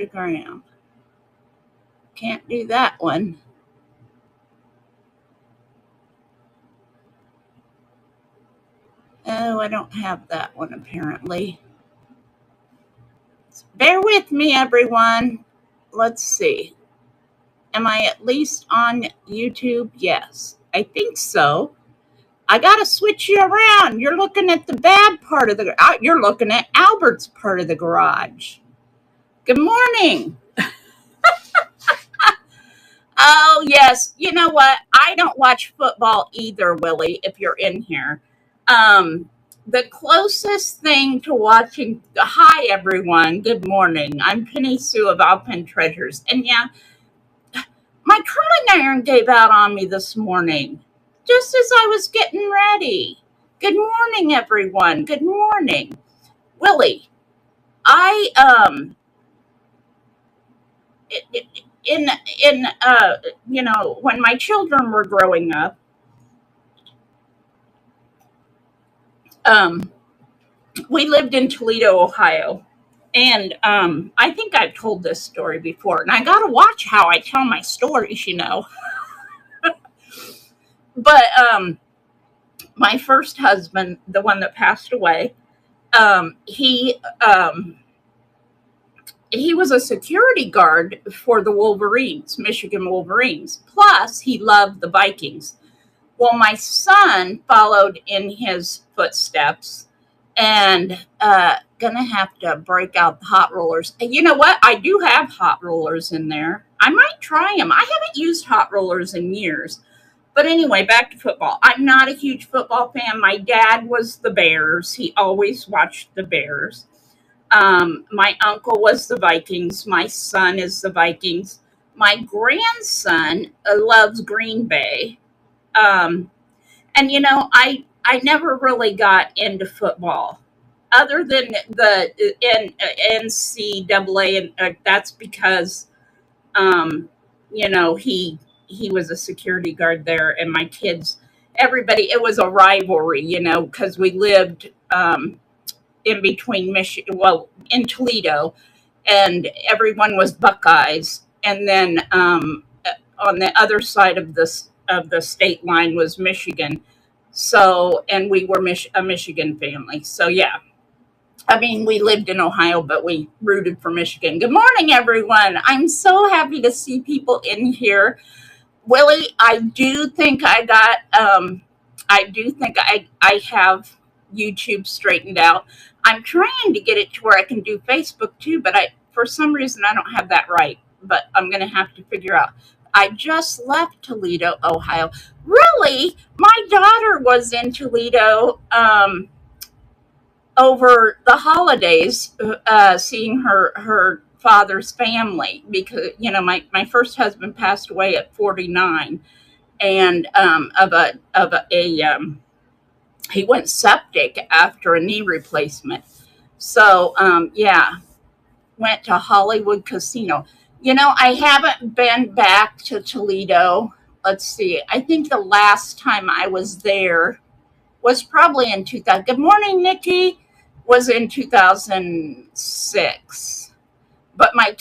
Instagram. Can't do that one. Oh, I don't have that one apparently. Bear with me, everyone. Let's see. Am I at least on YouTube? Yes, I think so. I gotta switch you around. You're looking at the bad part of you're looking at Albert's part of the garage. Good morning. Oh, yes. You know what? I don't watch football either, Willie, if you're in here. The closest thing to watching, hi, everyone. Good morning. I'm Penny Sue of Alpine Treasures. And yeah, my curling iron gave out on me this morning, just as I was getting ready. Good morning, everyone. Good morning. Willie, I, in when my children were growing up, um we lived in Toledo, Ohio, and I think I've told this story before, and I gotta watch how I tell my stories. But my first husband, the one that passed away, um he um he was a security guard for the Wolverines, Michigan Wolverines, plus he loved the Vikings. Well, my son followed in his footsteps, and gonna have to break out the hot rollers. And you know what? I do have hot rollers in there. I might try them. I haven't used hot rollers in years. But anyway, back to football. I'm not a huge football fan. My dad was the Bears. He always watched the Bears. My uncle was the Vikings. My son is the Vikings. My grandson loves Green Bay. Um, and I never really got into football, other than the NCAA, and that's because um, he was a security guard there, and my kids, everybody, it was a rivalry, because we lived in between Michigan, well, in Toledo, and everyone was Buckeyes, and then on the other side of the state line was Michigan. So, and we were a Michigan family. So, yeah. I mean, we lived in Ohio, but we rooted for Michigan. Good morning, everyone. I'm so happy to see people in here. Willie, I do think I have YouTube straightened out. I'm trying to get it to where I can do Facebook too, but for some reason I don't have that right. But I'm gonna have to figure out. I just left Toledo, Ohio. Really, my daughter was in Toledo over the holidays, seeing her father's family, because my first husband passed away at 49, and he went septic after a knee replacement. So yeah, went to Hollywood Casino. I haven't been back to Toledo. Let's see. I think the last time I was there was probably in 2000. Good morning, Nikki. Was in 2006. But my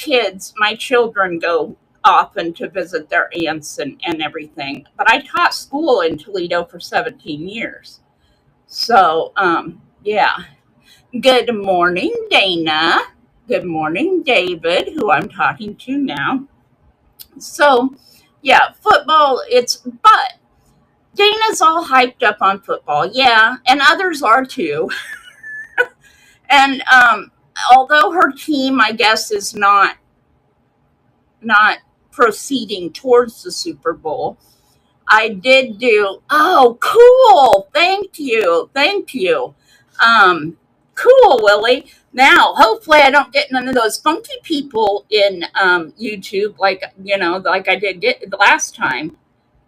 children go often to visit their aunts and everything. But I taught school in Toledo for 17 years. So, yeah. Good morning, Dana. Good morning, David, who I'm talking to now. So, yeah, football, but Dana's all hyped up on football. Yeah, and others are too. And although her team, I guess, is not proceeding towards the Super Bowl, I did do. Oh, cool! Thank you, thank you. Cool, Willie. Now, hopefully, I don't get none of those funky people in YouTube, like I did get the last time.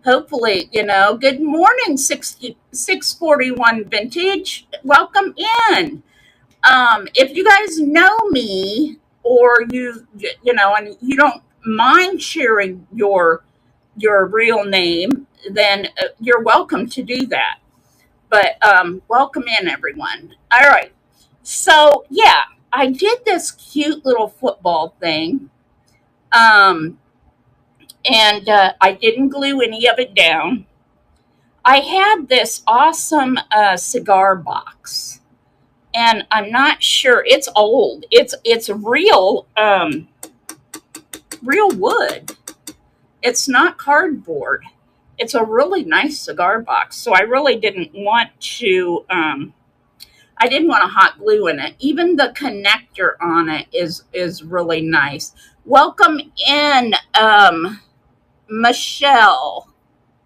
Hopefully, good morning, 641 vintage. Welcome in. If you guys know me, or and you don't mind sharing your real name, then you're welcome to do that. But welcome in, everyone. All right. So, yeah. I did this cute little football thing. Um, and I didn't glue any of it down. I had this awesome cigar box, and I'm not sure it's old. It's real wood. It's not cardboard. It's a really nice cigar box. So I really didn't want to. I didn't want to hot glue in it. Even the connector on it is really nice. Welcome in, Michelle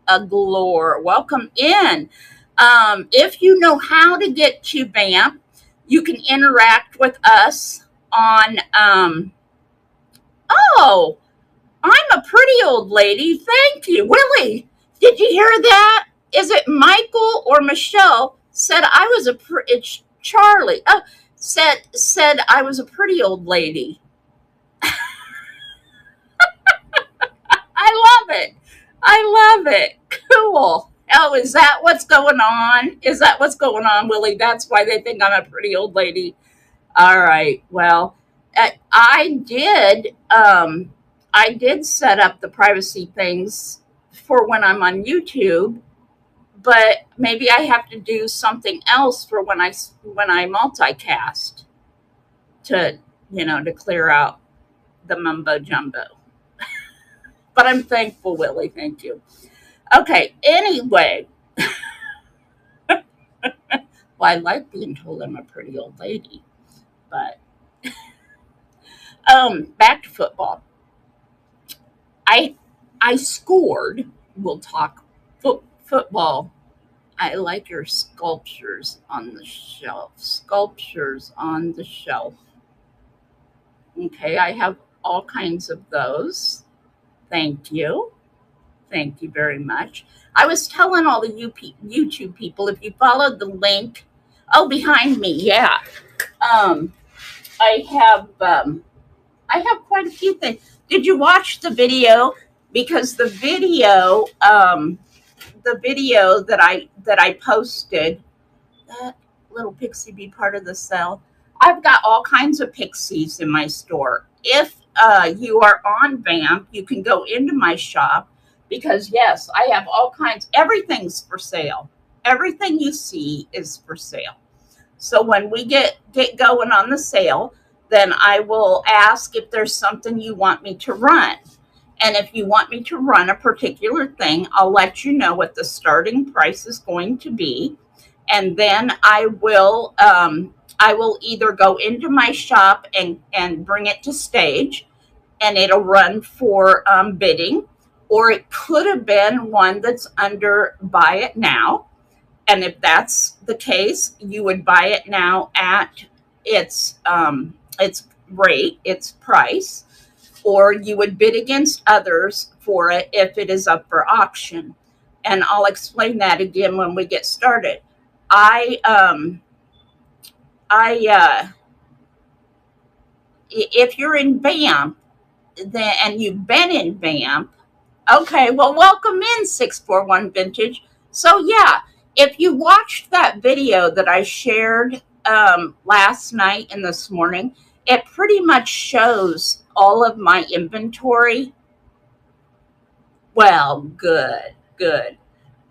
Aglore. Welcome in. If you know how to get to BAMP, you can interact with us on. Oh, I'm a pretty old lady. Thank you, Willie. Did you hear that? Is it Michael or Michelle said I was it's Charlie. Oh, said I was a pretty old lady. I love it. I love it. Cool. Oh, is that what's going on? Is that what's going on, Willie? That's why they think I'm a pretty old lady. All right. Well, I did. I did set up the privacy things for when I'm on YouTube, but maybe I have to do something else for when I multicast to to clear out the mumbo jumbo. But I'm thankful, Willie. Thank you. Okay. Anyway, well, I like being told I'm a pretty old lady, but back to football. I I scored. We'll talk football. I like your sculptures on the shelf. Sculptures on the shelf. Okay, I have all kinds of those. Thank you. Thank you very much. I was telling all the YouTube people if you followed the link. Oh, behind me, yeah. Um, I have quite a few things. Did you watch the video? Because the video that I posted, that little pixie be part of the cell. I've got all kinds of pixies in my store. If you are on BAMP, you can go into my shop because yes, I have all kinds. Everything's for sale. Everything you see is for sale. So when we get going on the sale, then I will ask if there's something you want me to run. And if you want me to run a particular thing, I'll let you know what the starting price is going to be. And then I will either go into my shop and bring it to stage and it'll run for bidding, or it could have been one that's under buy it now. And if that's the case, you would buy it now at its rate, its price, or you would bid against others for it if it is up for auction. And I'll explain that again when we get started. I if you're in BAMP then and you've been in BAMP, okay, well, welcome in 641 Vintage. So yeah, if you watched that video that I shared last night and this morning, it pretty much shows all of my inventory. Well, good, good.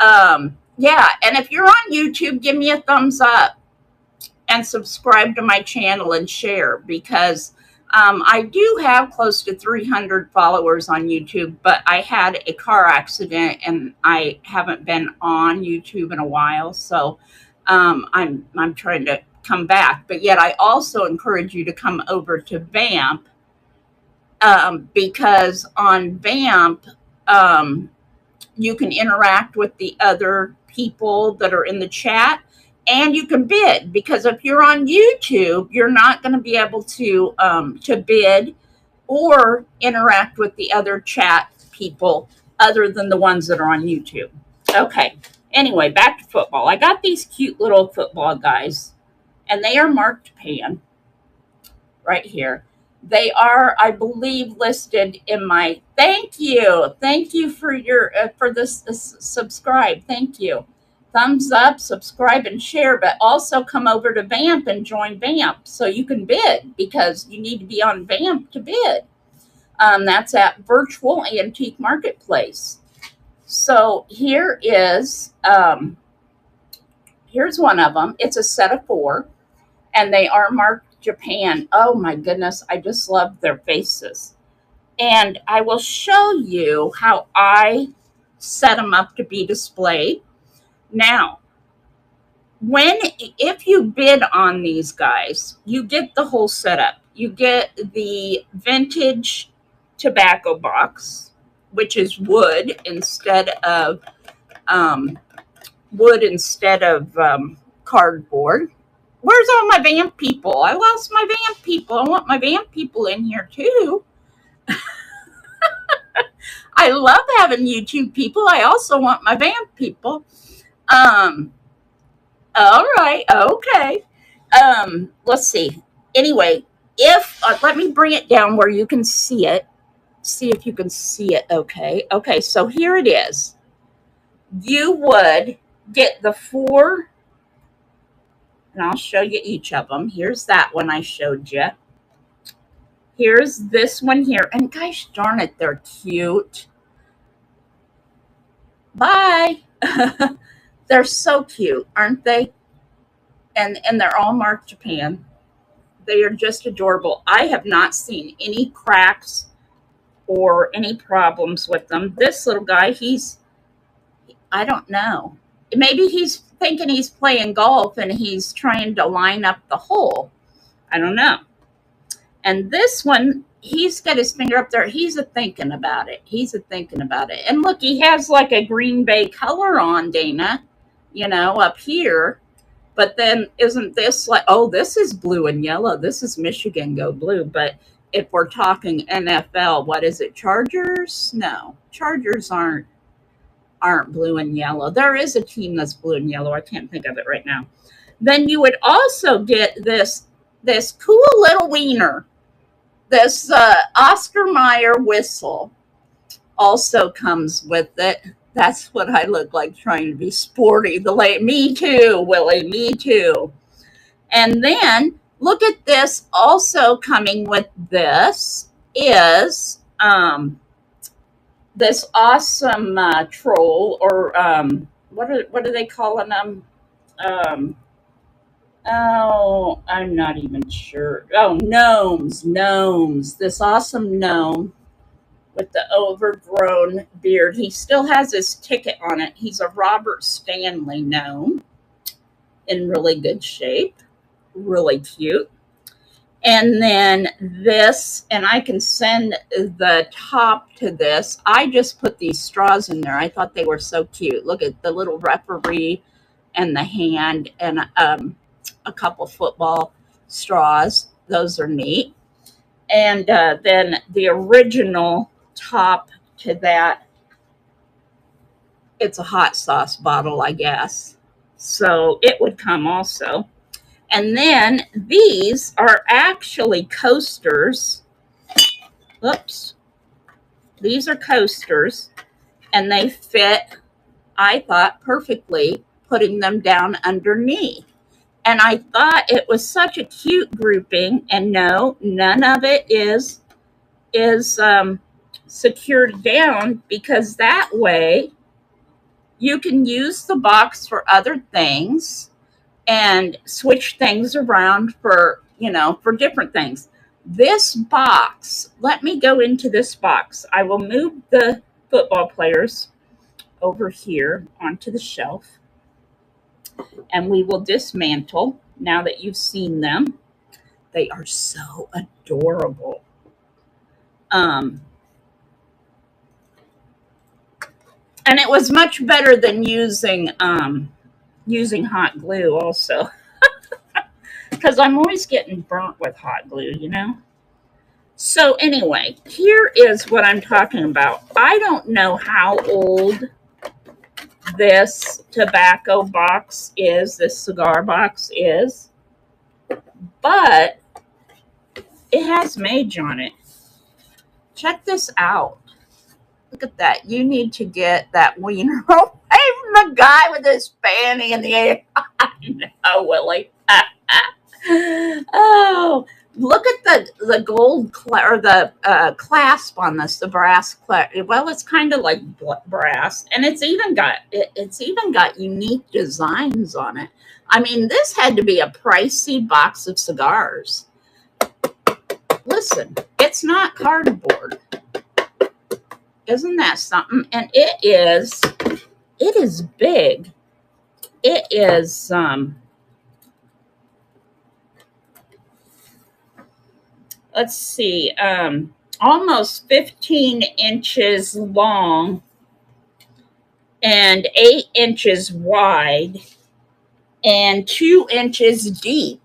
Yeah, and if you're on YouTube, give me a thumbs up and subscribe to my channel and share because I do have close to 300 followers on YouTube, but I had a car accident and I haven't been on YouTube in a while. So I'm trying to come back. But yet I also encourage you to come over to BAMP because on BAMP, you can interact with the other people that are in the chat and you can bid because if you're on YouTube, you're not going to be able to bid or interact with the other chat people other than the ones that are on YouTube. Okay. Anyway, back to football. I got these cute little football guys, and they are marked pan right here. They are, I believe, listed in my. Thank you for your for this subscribe. Thank you. thumbs up, subscribe, and share, but also come over to Vamp and join Vamp so you can bid, because you need to be on Vamp to bid. That's at Virtual Antique Marketplace. So here's one of them. It's a set of 4, and they are marked Japan. Oh my goodness, I just love their faces. And I will show you how I set them up to be displayed. Now, if you bid on these guys, you get the whole setup. You get the vintage tobacco box, which is wood instead of cardboard. Where's all my Vamp people? I lost my Vamp people. I want my Vamp people in here too. I love having YouTube people. I also want my Vamp people. All right, okay. Let's see. Anyway, let me bring it down where you can see it. See if you can see it. Okay. Okay, so here it is. You would get the 4, and I'll show you each of them. Here's that one I showed you. Here's this one here. And gosh darn it, they're cute. Bye. They're so cute, aren't they? And they're all marked Japan. They are just adorable. I have not seen any cracks or any problems with them. This little guy, I don't know. Maybe he's thinking he's playing golf and he's trying to line up the hole. I don't know. And this one, he's got his finger up there. He's thinking about it. And look, he has like a Green Bay color on, Dana, up here. But then isn't this like, oh, this is blue and yellow. This is Michigan Go Blue. But if we're talking NFL, what is it? Chargers? No, Chargers aren't blue and yellow. There is a team that's blue and yellow. I can't think of it right now. Then you would also get this cool little wiener. This Oscar Mayer whistle also comes with it. That's what I look like, trying to be sporty. Me too, Willie, me too. And then look at this. Also coming with this is this awesome troll, or what are they calling them? Oh, I'm not even sure. Oh, gnomes. This awesome gnome with the overgrown beard. He still has his ticket on it. He's a Robert Stanley gnome in really good shape. Really cute. And then this, and I can send the top to this. I just put these straws in there. I thought they were so cute. Look at the little referee and the hand, and a couple football straws. Those are neat. And then the original top to that, it's a hot sauce bottle, I guess. So it would come also. And then these are actually coasters. Oops. These are coasters, and they fit, I thought, perfectly, putting them down underneath. And I thought it was such a cute grouping, and no, none of it is secured down, because that way you can use the box for other things and switch things around for different things. This box, let me go into this box. I will move the football players over here onto the shelf, and we will dismantle now that you've seen them. They are so adorable. And it was much better than using hot glue also, because I'm always getting burnt with hot glue, So anyway, here is what I'm talking about. I don't know how old this tobacco box is, this cigar box is, but it has Mage on it. Check this out. Look at that. You need to get that wiener away The guy with his fanny in the air. Oh, Willie. Oh, look at the gold or the clasp on this, the brass clasp. Well, it's kind of like brass, and it's even got unique designs on it. I mean, this had to be a pricey box of cigars. Listen, it's not cardboard. Isn't that something? And it is big. It is let's see, almost 15 inches long and 8 inches wide and 2 inches deep.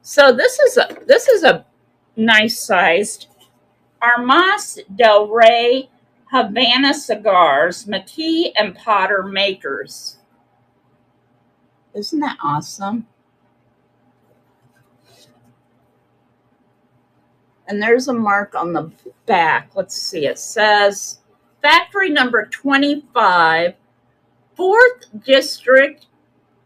So this is a nice sized Armas del Rey Havana Cigars, McKee and Potter makers. Isn't that awesome? And there's a mark on the back. Let's see. It says factory number 25, 4th District,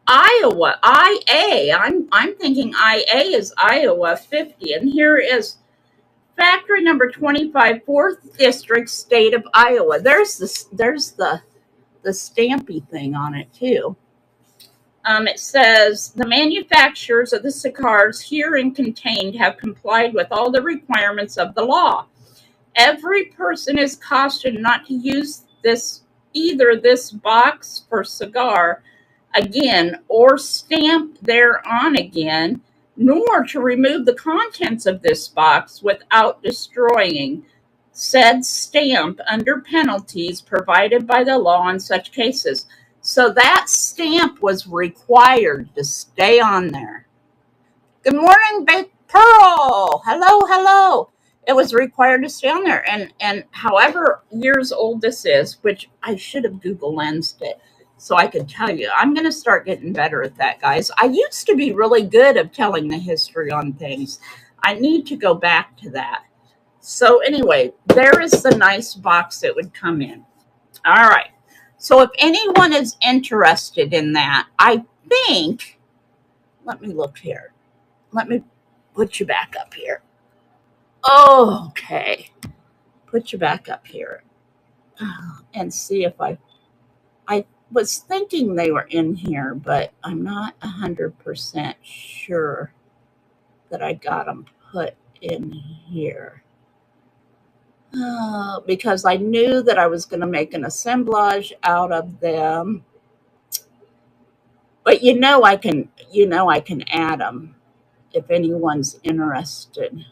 Iowa. IA. I'm thinking IA is Iowa 50. And here is factory number 25, 4th District, state of Iowa. There's the stampy thing on it too. It says the manufacturers of the cigars herein contained have complied with all the requirements of the law. Every person is cautioned not to use either this box for cigar again or stamp thereon again, nor to remove the contents of this box without destroying said stamp under penalties provided by the law in such cases. So that stamp was required to stay on there. Good morning, Big Pearl. Hello. It was required to stay on there. And however years old this is, which I should have Google Lensed it so I could tell you. I'm going to start getting better at that, guys. I used to be really good at telling the history on things. I need to go back to that. So anyway, there is the nice box it would come in. All right. So if anyone is interested in that, I think, let me look here. Let me put you back up here. Okay. Put you back up here and see if I was thinking they were in here, but I'm not 100% sure that I got them put in here. Because I knew that I was going to make an assemblage out of them. But I can add them if anyone's interested.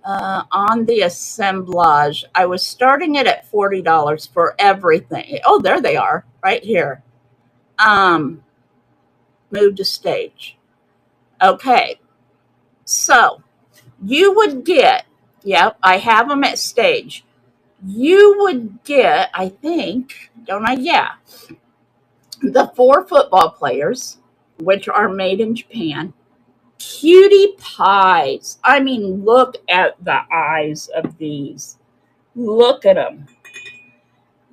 On the assemblage, I was starting it at $40 for everything. Oh, there they are, right here. Move to stage. Okay. So you would get, yep, I have them at stage. You would get, I think, don't I? Yeah. The 4 football players, which are made in Japan. Cutie pies. I mean, look at the eyes of these. Look at them.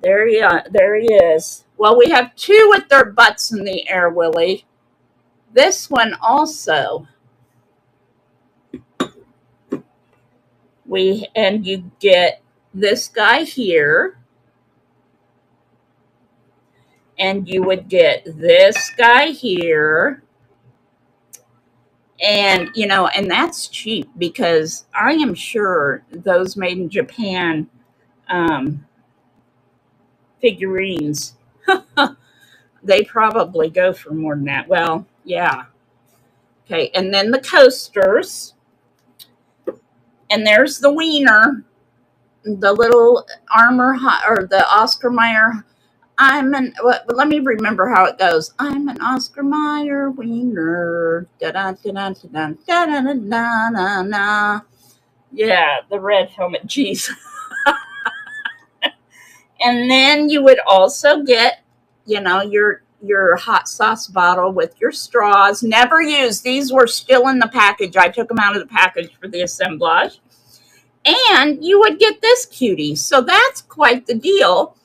There he is. Well, we have 2 with their butts in the air, Willie. This one also. And you get this guy here. And you would get this guy here. And, and that's cheap because I am sure those made in Japan figurines, they probably go for more than that. Well, yeah. Okay, and then the coasters. And there's the wiener, the little or the Oscar Mayer. Let me remember how it goes. I'm an Oscar Mayer wiener. Da-da-da-da-da-da-da-da-da-da. Yeah, the red helmet. Jeez. And then you would also get, your hot sauce bottle with your straws. Never used. These were still in the package. I took them out of the package for the assemblage. And you would get this cutie. So that's quite the deal.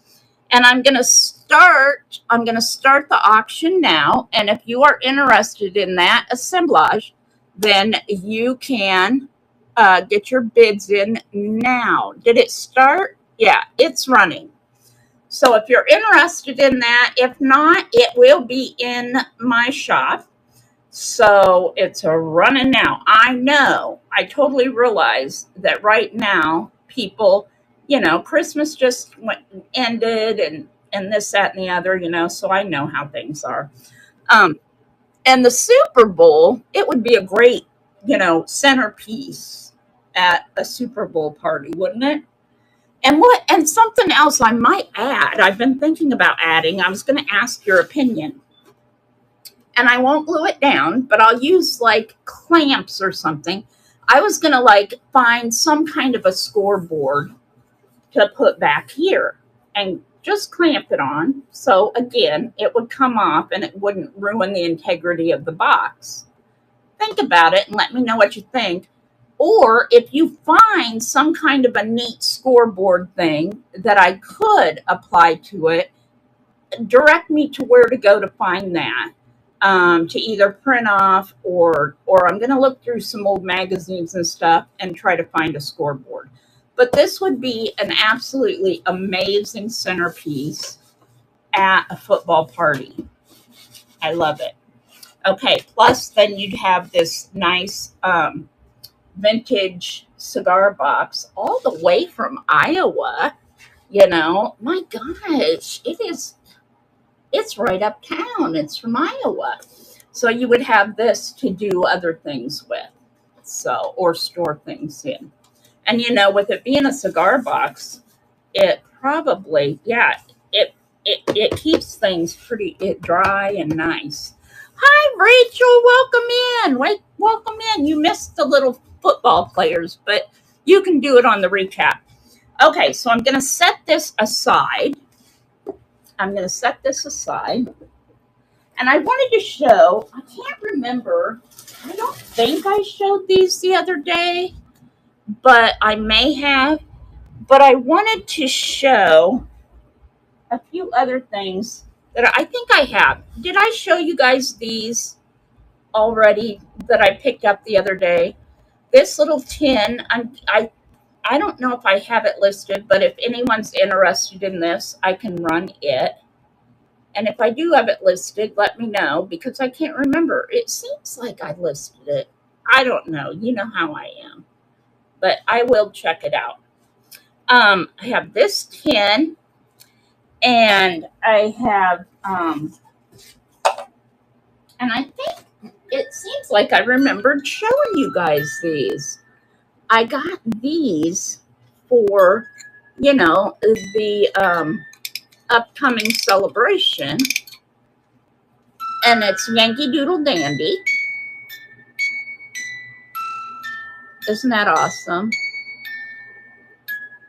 And I'm going to start the auction now. And if you are interested in that assemblage, then you can get your bids in now. Did it start? Yeah, it's running. So if you're interested in that, if not, it will be in my shop. So it's a running now. I know, I totally realize that right now people, Christmas just ended and this, that, and the other, so I know how things are. Um, and the Super Bowl, it would be a great, centerpiece at a Super Bowl party, wouldn't it? And something else I might add, I've been thinking about adding, I was going to ask your opinion. And I won't glue it down, but I'll use like clamps or something. I was going to like find some kind of a scoreboard to put back here and just clamp it on. So again, it would come off and it wouldn't ruin the integrity of the box. Think about it and let me know what you think. Or if you find some kind of a neat scoreboard thing that I could apply to it, direct me to where to go to find that. To either print off or I'm going to look through some old magazines and stuff and try to find a scoreboard. But this would be an absolutely amazing centerpiece at a football party. I love it. Okay, plus then you'd have this nice vintage cigar box all the way from Iowa. My gosh, it's right uptown. It's from Iowa. So you would have this to do other things with. So, or store things in. And with it being a cigar box, it probably, it keeps things pretty dry and nice. Hi, Rachel. Welcome in. Wait, welcome in. You missed the little football players, but you can do it on the recap. Okay, so I'm going to set this aside. And I wanted to show, I can't remember, I don't think I showed these the other day, but I may have. But I wanted to show a few other things that I think I have. Did I show you guys these already that I picked up the other day? This little tin, I don't know if I have it listed, but if anyone's interested in this, I can run it. And if I do have it listed, let me know because I can't remember. It seems like I listed it. I don't know. You know how I am. But I will check it out. I have this tin and I have, and I think it seems like I remembered showing you guys these. I got these for, the upcoming celebration. And it's Yankee Doodle Dandy. Isn't that awesome?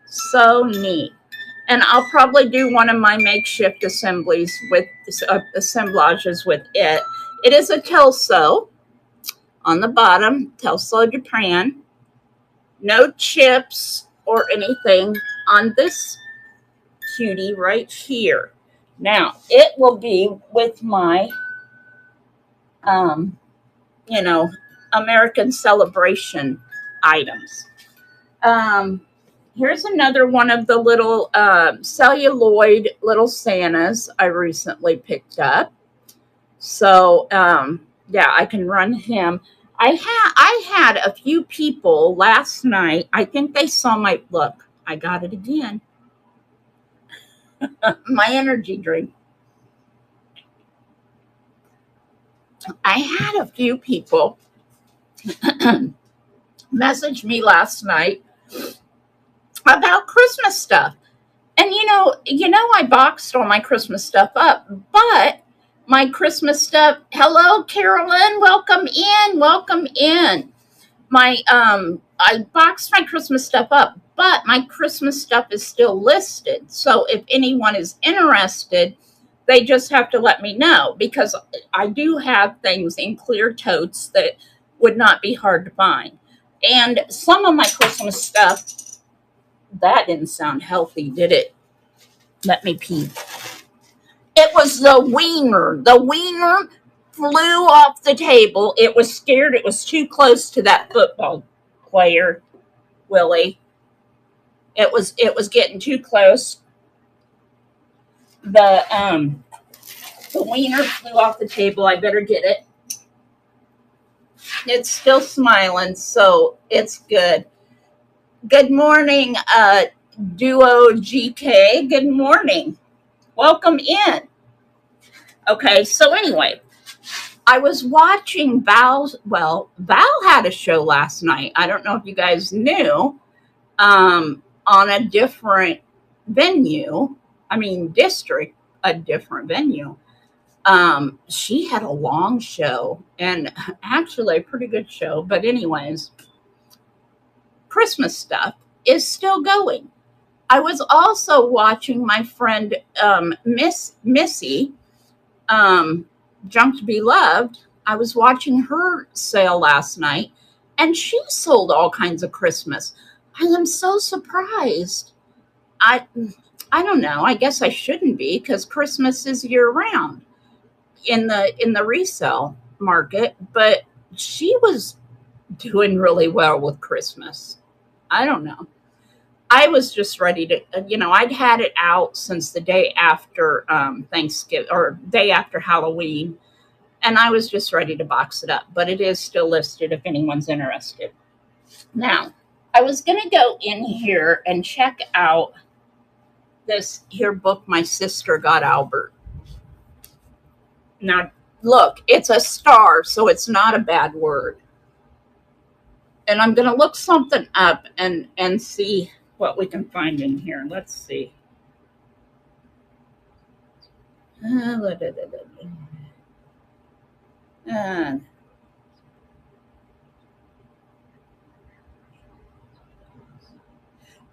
So neat. And I'll probably do one of my makeshift assemblies with assemblages with it. It is a Telso on the bottom, Telso Japan. No chips or anything on this cutie right here. Now, it will be with my, American celebration items. Here's another one of the little celluloid little Santas I recently picked up. So, I can run him. I had a few people last night. I think they saw look, I got it again. My energy drink. I had a few people message me last night about Christmas stuff. And I boxed all my Christmas stuff up, but my Christmas stuff, hello Carolyn, welcome in. I boxed my Christmas stuff up, but my Christmas stuff is still listed. So if anyone is interested, they just have to let me know because I do have things in clear totes that would not be hard to find. And some of my Christmas stuff, that didn't sound healthy, did it? Let me pee. It was the wiener. The wiener flew off the table. It was scared. It was too close to that football player, Willie. It was getting too close. The wiener flew off the table. I better get it. It's still smiling, so it's good. Good morning, Duo GK. Good morning. Welcome in. Okay, so anyway, I was watching Val's. Well, Val had a show last night. I don't know if you guys knew. On a different venue. I mean, district, a different venue. She had a long show and actually a pretty good show. But anyways, Christmas stuff is still going. I was also watching my friend Missy, Junk to Be Loved. I was watching her sale last night, and she sold all kinds of Christmas. I am so surprised. I don't know. I guess I shouldn't be because Christmas is year round in the resale market, but she was doing really well with Christmas. I don't know. I was just ready to, I'd had it out since the day after Thanksgiving or day after Halloween, and I was just ready to box it up. But it is still listed if anyone's interested. Now, I was going to go in here and check out this here book my sister got Albert. Now, look, it's a star, so it's not a bad word. And I'm going to look something up and see what we can find in here. Let's see.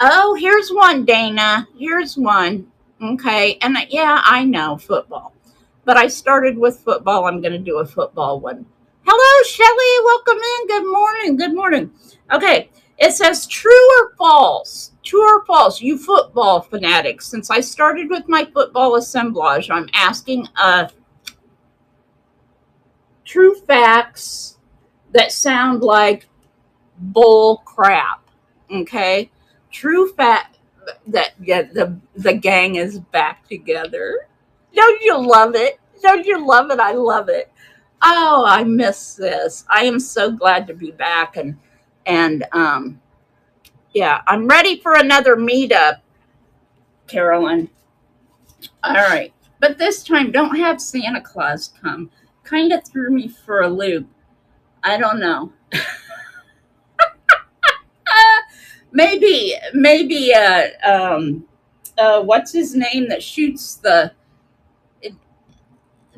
Oh, here's one, Dana. Here's one. Okay. And yeah, I know football. But I started with football. I'm going to do a football one. Hello, Shelly. Welcome in. Good morning. Good morning. Okay. It says true or false. True or false, you football fanatics. Since I started with my football assemblage, I'm asking true facts that sound like bull crap. Okay. True fact that the gang is back together. Don't you love it? Don't you love it? I love it. Oh, I miss this. I am so glad to be back and yeah, I'm ready for another meetup, Carolyn. All right. But this time don't have Santa Claus come. Kind of threw me for a loop. I don't know. Maybe what's his name that shoots the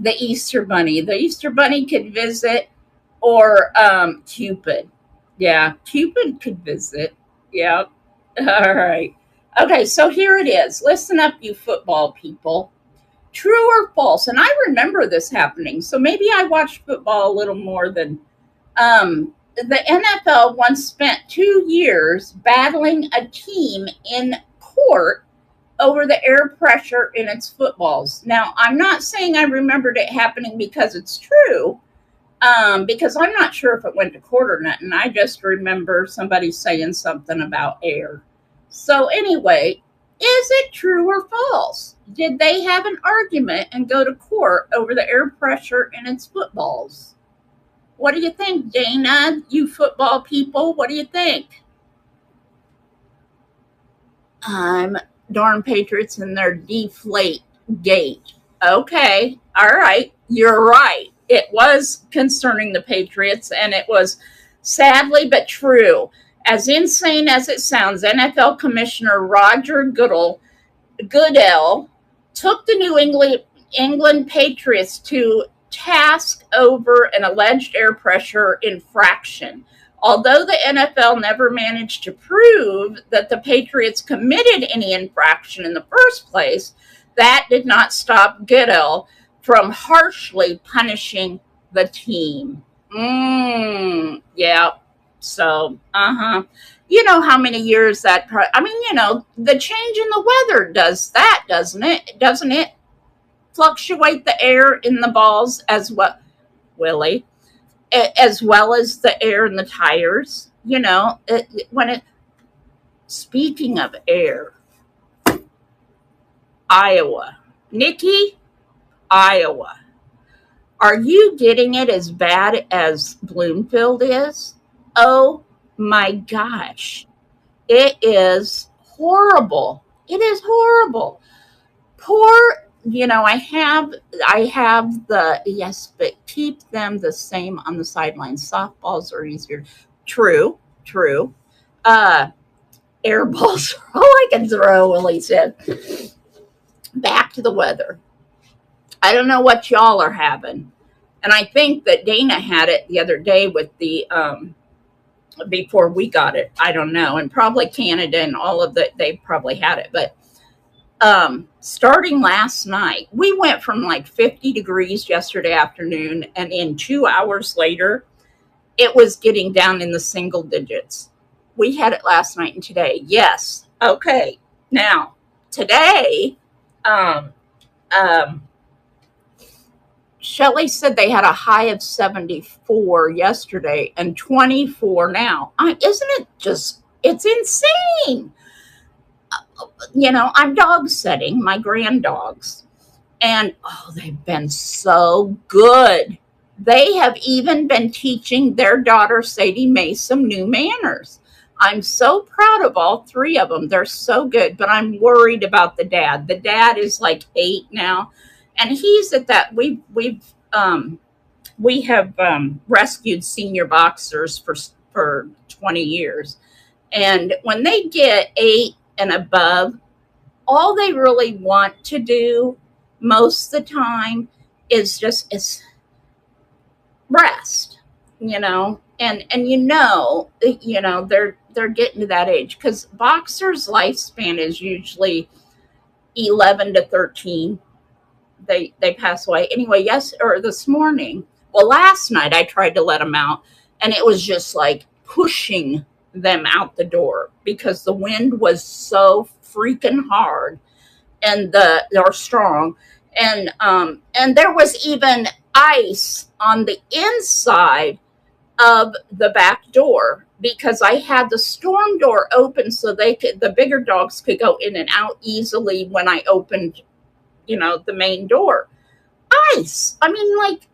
Easter Bunny? The Easter Bunny could visit, or Cupid. Yeah, Cupid could visit. Yeah. All right. Okay, so here it is. Listen up, you football people. True or false? And I remember this happening, so maybe I watched football a little more than the NFL once spent 2 years battling a team in court over the air pressure in its footballs. Now, I'm not saying I remembered it happening because it's true, because I'm not sure if it went to court or not, and I just remember somebody saying something about air. So anyway, is it true or false? Did they have an argument and go to court over the air pressure in its footballs? What do you think, Dana? You football people, what do you think? Darn Patriots and their deflate gate. Okay, all right, you're right. It was concerning the Patriots, and it was sadly but true. As insane as it sounds, NFL Commissioner Roger Goodell took the New England Patriots to task over an alleged air pressure infraction. Although the NFL never managed to prove that the Patriots committed any infraction in the first place, that did not stop Goodell from harshly punishing the team. Yeah. So, You know how many years that, I mean, the change in the weather does that, doesn't it? Doesn't it fluctuate the air in the balls as well, Willie, as well as the air in the tires? When it, speaking of air, Iowa, Nikki, Iowa. Are you getting it as bad as Bloomfield is? Oh my gosh. It is horrible. It is horrible. Poor, I have the, yes, but keep them the same on the sidelines. Softballs are easier. True, true. Uh Air balls are all I can throw, Willie said. Back to the weather. I don't know what y'all are having. And I think that Dana had it the other day with the before we got it. I don't know. And probably Canada and all of that, they probably had it. But starting last night, we went from like 50 degrees yesterday afternoon, and in 2 hours later, it was getting down in the single digits. We had it last night and today. Yes. Okay. Now, today, um, um, Shelley said they had a high of 74 yesterday and 24 now. Isn't it just, it's insane. I'm dog sitting my grand dogs, and they've been so good. They have even been teaching their daughter, Sadie Mae, some new manners. I'm so proud of all three of them. They're so good, but I'm worried about the dad. The dad is like 8 now, and he's at that. We have rescued senior boxers for 20 years, and when they get 8 and above, all they really want to do most of the time is rest, and they're getting to that age, because boxers' lifespan is usually 11 to 13. They pass away anyway. Yes, or this morning, well, last night I tried to let them out, and it was just like pushing them out the door because the wind was so freaking hard, and they're strong, and there was even ice on the inside of the back door, because I had the storm door open so the bigger dogs could go in and out easily when I opened, the main door. Ice. I mean, like,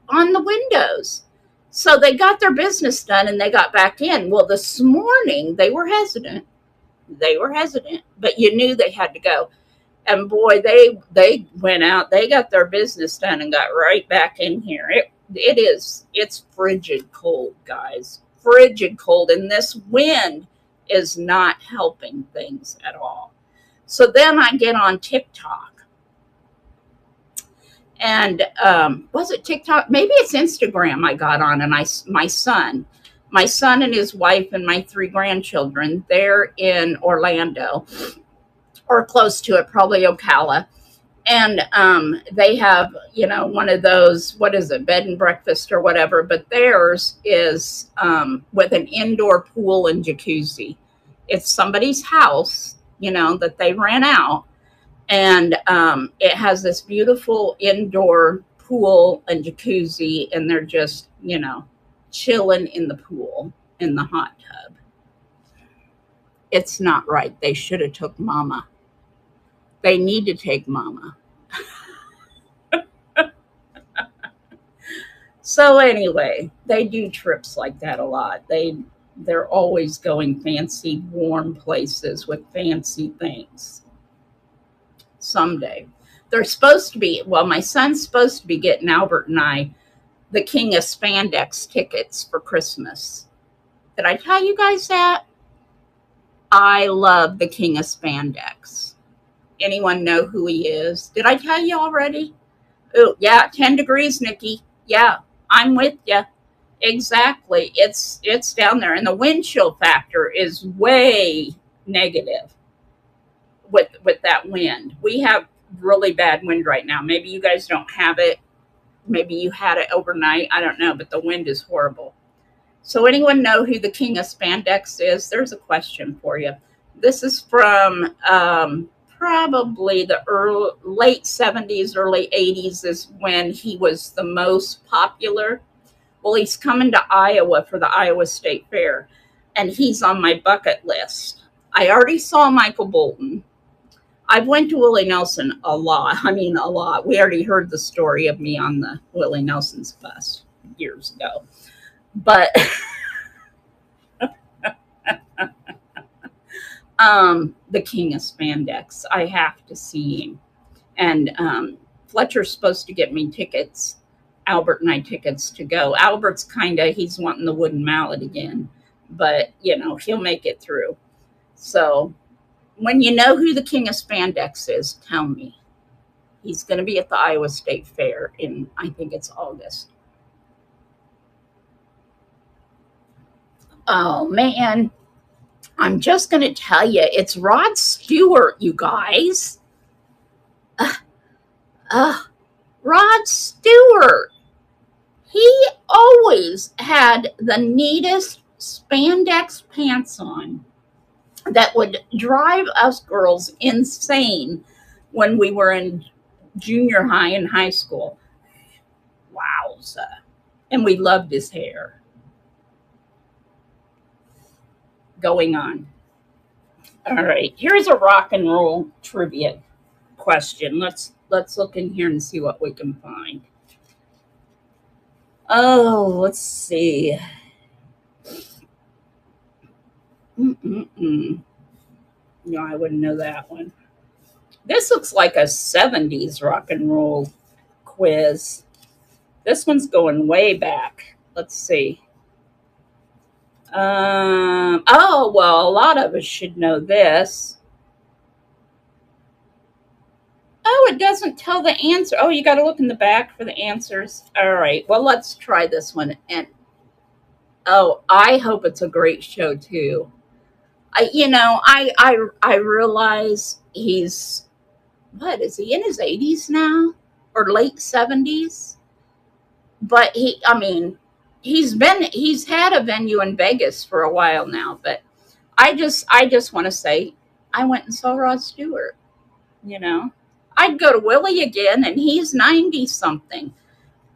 on the windows. So they got their business done and they got back in. Well, this morning they were hesitant. But you knew they had to go. And boy, they went out, they got their business done and got right back in here. It's frigid cold, guys. Frigid cold. And this wind is not helping things at all. So then I get on TikTok. And was it TikTok? Maybe it's Instagram I got on, and my son and his wife and my 3 grandchildren, they're in Orlando, or close to it, probably Ocala. And they have, one of those, what is it, bed and breakfast or whatever, but theirs is with an indoor pool and jacuzzi. It's somebody's house, that they ran out. And it has this beautiful indoor pool and jacuzzi, and they're just, chilling in the pool, in the hot tub. It's not right. They should have took Mama. They need to take Mama. So anyway, they do trips like that a lot. They're always going fancy, warm places with fancy things. Someday. They're supposed to be, well, my son's supposed to be getting Albert and I the King of Spandex tickets for Christmas. Did I tell you guys that? I love the King of Spandex. Anyone know who he is? Did I tell you already? Oh, yeah, 10 degrees, Nikki. Yeah, I'm with you. Exactly. It's down there. And the wind chill factor is way negative with that wind. We have really bad wind right now. Maybe you guys don't have it. Maybe you had it overnight. I don't know, but the wind is horrible. So anyone know who the king of spandex is? There's a question for you. This is from probably the late 70s, early 80s is when he was the most popular. Well, he's coming to Iowa for the Iowa State Fair, and he's on my bucket list. I already saw Michael Bolton. I've went to Willie Nelson a lot. I mean, a lot. We already heard the story of me on the Willie Nelson's bus years ago. But the king of spandex, I have to see him. And Fletcher's supposed to get me tickets, Albert and I tickets to go. Albert's he's wanting the wooden mallet again, but he'll make it through. So when you know who the king of spandex is, tell me. He's going to be at the Iowa State Fair in, I think it's August. Oh man, I'm just going to tell you, it's Rod Stewart, you guys. Rod Stewart. He always had the neatest spandex pants on that would drive us girls insane when we were in junior high and high school. Wowza. And we loved his hair. Going on. All right, here's a rock and roll trivia question. Let's look in here and see what we can find. Oh, let's see. No, I wouldn't know that one. This looks like a 70s rock and roll quiz. This one's going way back. Let's see. Oh, well, a lot of us should know this. Oh, it doesn't tell the answer. Oh, you got to look in the back for the answers. All right. Well, let's try this one. And oh, I hope it's a great show too. I realize he's, what is he, in his 80s now or late 70s? But he's had a venue in Vegas for a while now, but I just want to say I went and saw Rod Stewart. I'd go to Willie again, and he's 90 something.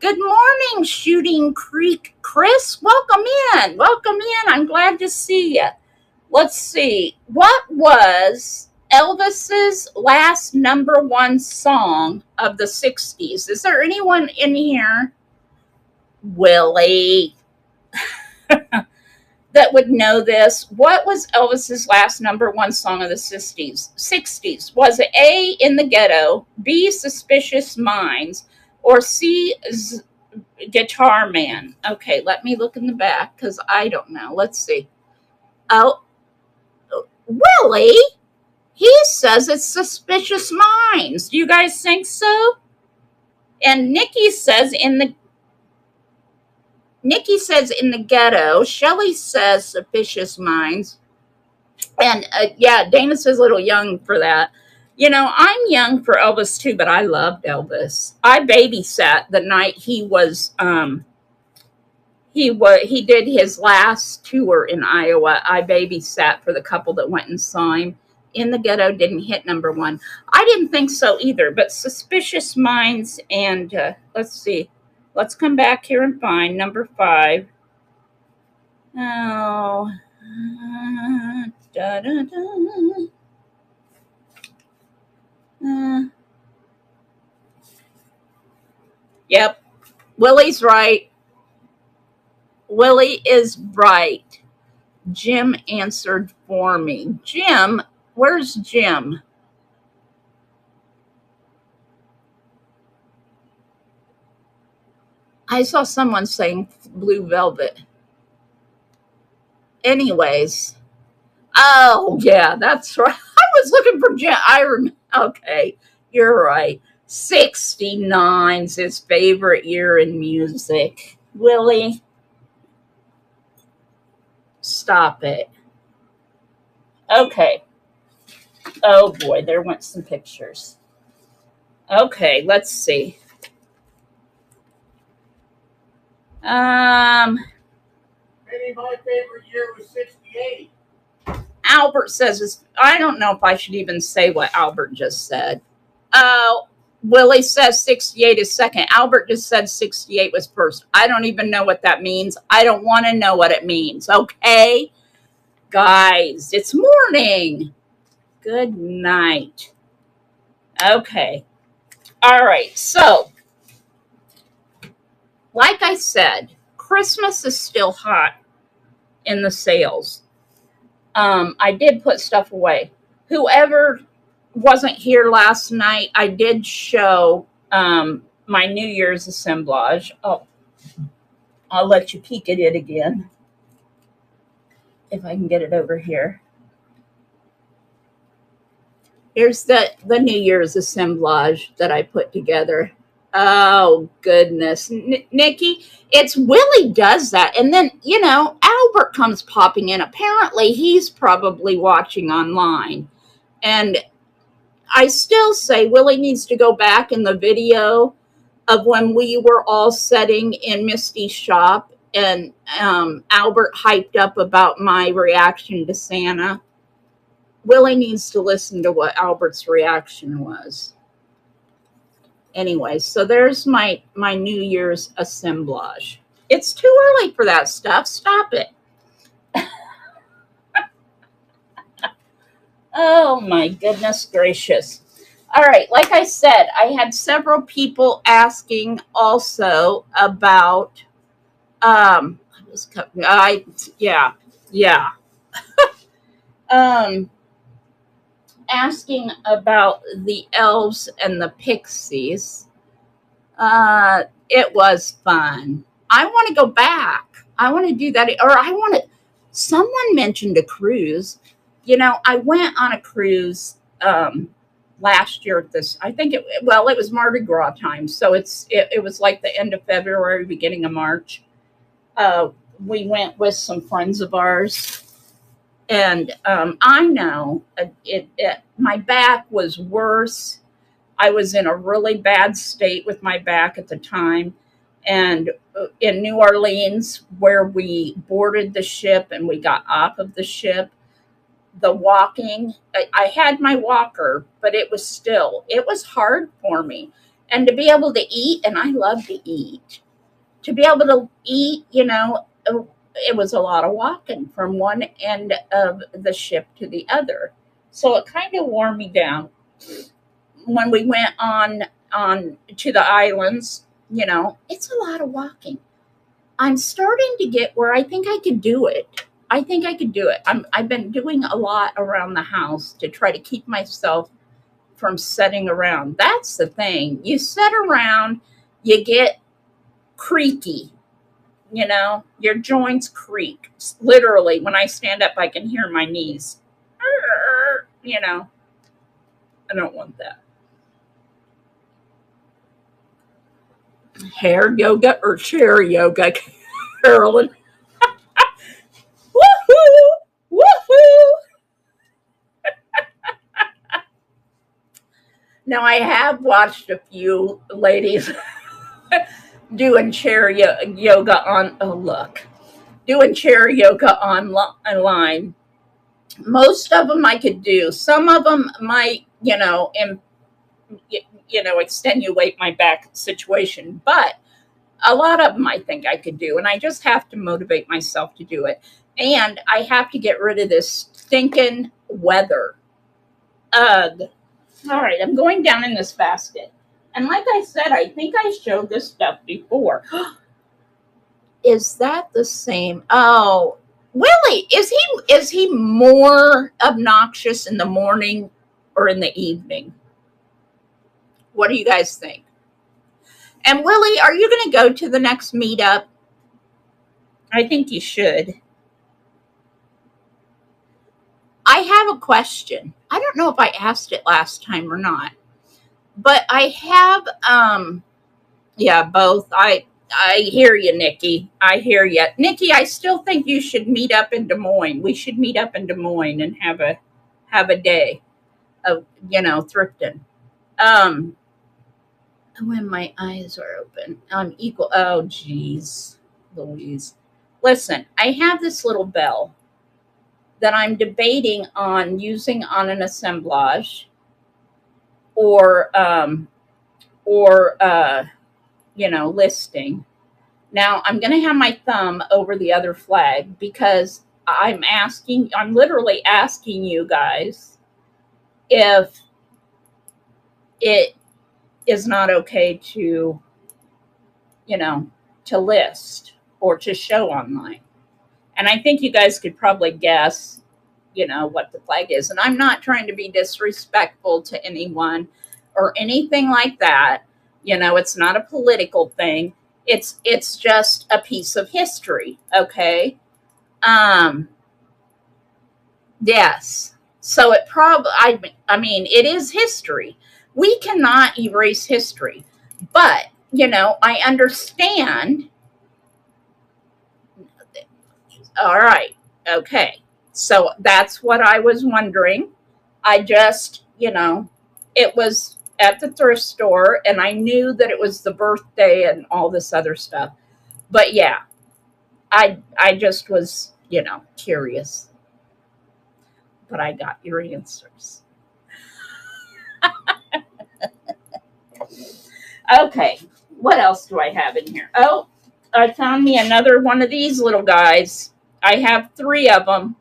Good morning, Shooting Creek Chris. Welcome in. I'm glad to see you. Let's see. What was Elvis's last #1 song of the 60s? Is there anyone in here, Willie, that would know this? What was Elvis's last #1 song of the 60s? Was it A, In the Ghetto, B, Suspicious Minds, or C, Guitar Man? Okay, let me look in the back because I don't know. Let's see. Oh, Willie, he says it's Suspicious Minds. Do you guys think so? And Nikki says in the Ghetto. Shelly says Suspicious Minds. And yeah, Dana says a little young for that. I'm young for Elvis too, but I loved Elvis. I babysat the night he did his last tour in Iowa. I babysat for the couple that went and saw him. In the Ghetto didn't hit #1. I didn't think so either, but Suspicious Minds and let's see. Let's come back here and find #5. Oh, da, da, da. Yep, Willie's right. Willie is right. Jim answered for me. Jim, where's Jim? I saw someone saying Blue Velvet. Anyways. Oh, yeah, that's right. I was looking for Jim. Okay, you're right. 69's his favorite year in music. Willie, stop it. Okay. Oh, boy, there went some pictures. Okay, let's see. Maybe my favorite year was 68. Albert says, I don't know if I should even say what Albert just said. Willie says 68 is second. Albert just said 68 was first. I don't even know what that means. I don't want to know what it means. Okay, guys, it's morning. Good night. Okay. All right. So, like I said, Christmas is still hot in the sales. I did put stuff away. Whoever wasn't here last night, I did show my New Year's assemblage. Oh, I'll let you peek at it again if I can get it over here. Here's the New Year's assemblage that I put together. Oh, goodness. Nikki, it's Willie does that. And then, Albert comes popping in. Apparently, he's probably watching online. And I still say Willie needs to go back in the video of when we were all sitting in Misty's shop and Albert hyped up about my reaction to Santa. Willie needs to listen to what Albert's reaction was. Anyway, so there's my New Year's assemblage. It's too early for that stuff. Stop it. Oh, my goodness gracious. All right, like I said, I had several people asking also about, asking about the elves and the pixies. It was fun. I want to go back. I want to do that. Or someone mentioned a cruise. I went on a cruise last year it was Mardi Gras time. So it was like the end of February, beginning of March. We went with some friends of ours. And I know my back was worse. I was in a really bad state with my back at the time. And in New Orleans, where we boarded the ship and we got off of the ship, the walking, I had my walker, but it was hard for me. And to be able to eat, and I love to eat, to be able to eat, it was a lot of walking from one end of the ship to the other. So it kind of wore me down. When we went on to the islands, it's a lot of walking. I'm starting to get where I think I could do it. I've been doing a lot around the house to try to keep myself from sitting around. That's the thing. You sit around, you get creaky. Your joints creak. Literally, when I stand up, I can hear my knees. I don't want that. Hair yoga or chair yoga, Carolyn? Woohoo! Woohoo! Now, I have watched a few ladies doing chair yoga doing chair yoga online. Most of them I could do. Some of them might, extenuate my back situation, but a lot of them I think I could do, and I just have to motivate myself to do it. And I have to get rid of this stinking weather. Ugh. All right, I'm going down in this basket. And like I said, I think I showed this stuff before. Is that the same? Oh, Willie, is he more obnoxious in the morning or in the evening? What do you guys think? And Willie, are you going to go to the next meetup? I think you should. I have a question. I don't know if I asked it last time or not, but I have, both. I hear you, Nikki. I hear you. Nikki, I still think you should meet up in Des Moines. We should meet up in Des Moines and have a day of, thrifting. When my eyes are open, I'm equal. Oh, geez, Louise. Listen, I have this little bell that I'm debating on using on an assemblage or, listing. Now I'm going to have my thumb over the other flag because I'm literally asking you guys if it is not okay to, to list or to show online. And I think you guys could probably guess, what the flag is. And I'm not trying to be disrespectful to anyone or anything like that. It's not a political thing. It's just a piece of history, okay? Yes. So I mean, it is history. We cannot erase history. But, I understand. All right. Okay. So that's what I was wondering. I just, it was at the thrift store and I knew that it was the birthday and all this other stuff. But yeah, I just was, curious. But I got your answers. Okay. What else do I have in here? Oh, I found me another one of these little guys. I have 3 of them.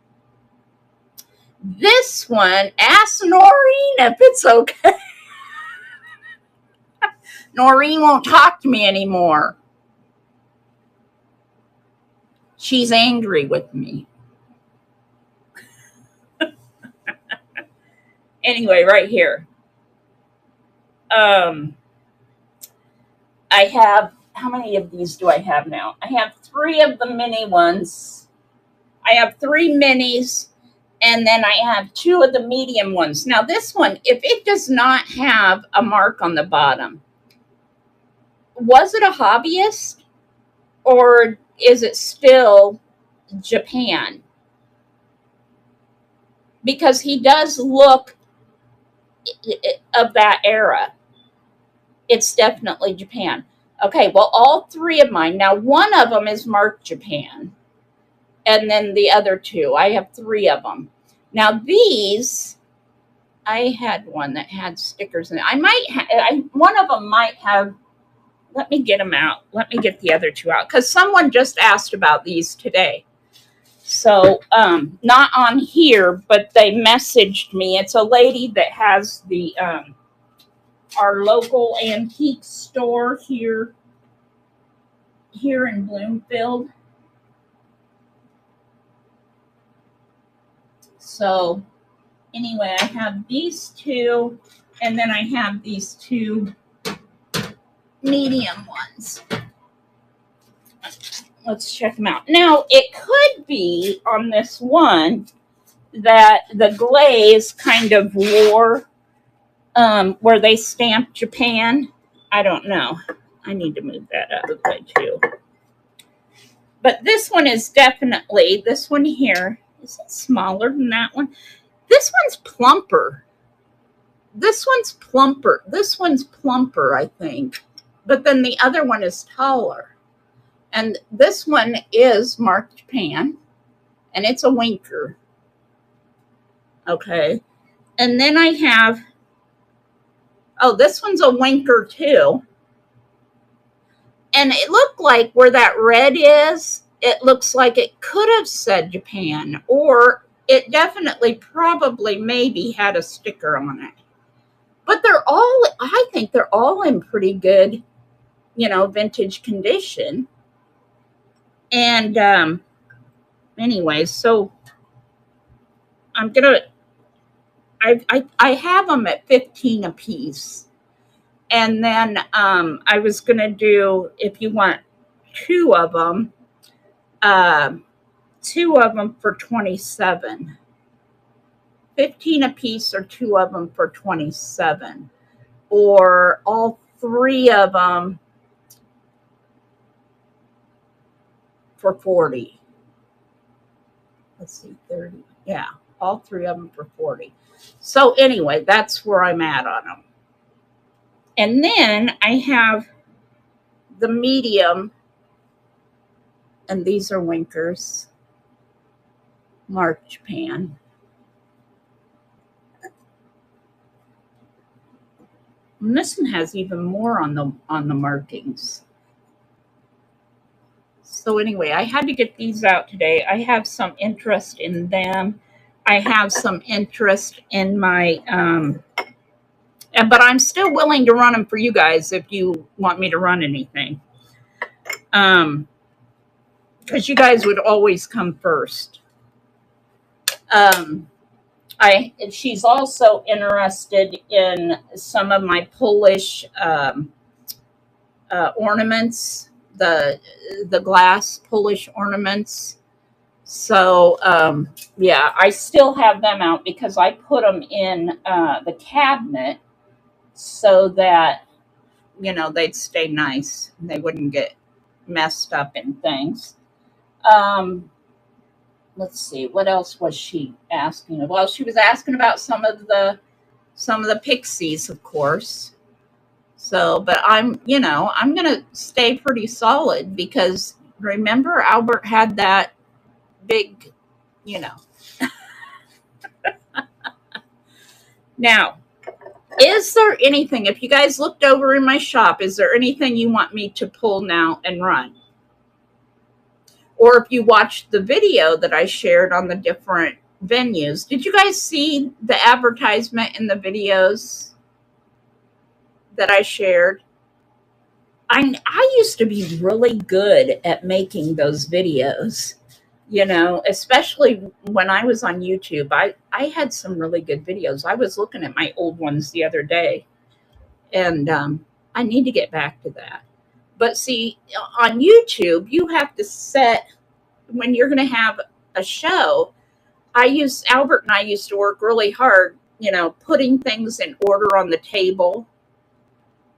This one, ask Noreen if it's okay. Noreen won't talk to me anymore. She's angry with me. Anyway, right here. I have, how many of these do I have now? I have 3 of the mini ones. I have 3 minis, and then I have 2 of the medium ones. Now this one, if it does not have a mark on the bottom, was it a hobbyist or is it still Japan? Because he does look of that era. It's definitely Japan. Okay, well, all 3 of mine. Now, one of them is marked Japan. And then the other 2. I have 3 of them. Now, these, I had one that had stickers in it. One of them might have, let me get them out. Let me get the other 2 out. Because someone just asked about these today. So, not on here, but they messaged me. It's a lady that has the, our local antique store here in Bloomfield. So anyway, I have these 2, and then I have these 2 medium ones. Let's check them out. Now, it could be on this one that the glaze kind of wore where they stamped Japan. I don't know. I need to move that out of the way too. But this one is definitely, this one here, is it smaller than that one? This one's plumper. This one's plumper. This one's plumper, I think. But then the other one is taller. And this one is marked Japan. And it's a winker. Okay. And then I have, oh, this one's a winker too. And it looked like where that red is, it looks like it could have said Japan, or it definitely probably maybe had a sticker on it. But I think they're all in pretty good, vintage condition. And anyway, so I'm going to, I have them at 15 a piece. And then I was going to do, if you want 2 of them, 2 of them for 27. 15 a piece or 2 of them for 27. Or all 3 of them for 40. Let's see, 30. Yeah, all 3 of them for 40. So anyway, that's where I'm at on them. And then I have the medium And these are Winkers marchpan. And this one has even more on the markings. So anyway, I had to get these out today. I have some interest in them. I have some interest in my but I'm still willing to run them for you guys if you want me to run anything. Because you guys would always come first. She's also interested in some of my Polish ornaments, the glass Polish ornaments. So yeah, I still have them out because I put them in the cabinet so that they'd stay nice. They wouldn't get messed up in things. Let's see, what else was she asking? Well, she was asking about some of the pixies, of course. So, but I'm gonna stay pretty solid because remember Albert had that big, you know. Now, is there anything, if you guys looked over in my shop, is there anything you want me to pull now and run? Or if you watched the video that I shared on the different venues, did you guys see the advertisement in the videos that I shared? I used to be really good at making those videos, especially when I was on YouTube. I had some really good videos. I was looking at my old ones the other day, and I need to get back to that. But see, on YouTube, you have to set, when you're going to have a show, Albert and I used to work really hard, putting things in order on the table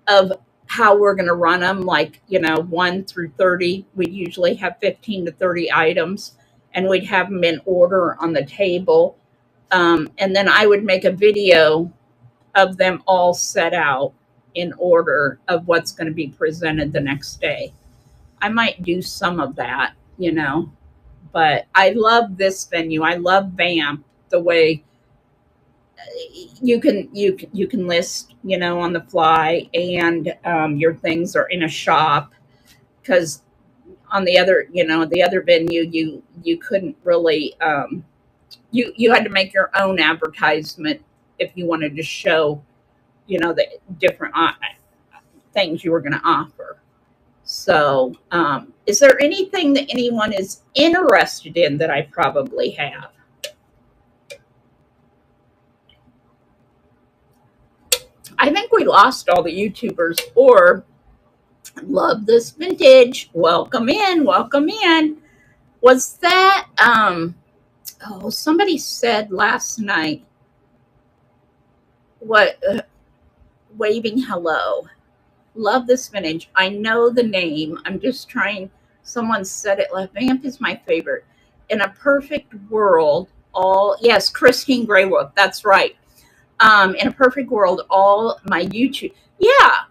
of how we're going to run them, like, 1 through 30. We usually have 15 to 30 items, and we'd have them in order on the table. And then I would make a video of them all set out in order of what's going to be presented the next day. I might do some of that, but I love this venue. I love BAM, the way you can list, on the fly, and your things are in a shop. Because on the other, the other venue, you couldn't really, you had to make your own advertisement if you wanted to show, the different things you were going to offer. So, is there anything that anyone is interested in that I probably have? I think we lost all the YouTubers, or love this vintage. Welcome in, welcome in. Was that, somebody said last night, waving hello. Love this vintage. I know the name. I'm just trying. Someone said it like, Vamp is my favorite. In a perfect world, yes, Christine Graywolf. That's right. In a perfect world, all my YouTube. Yeah.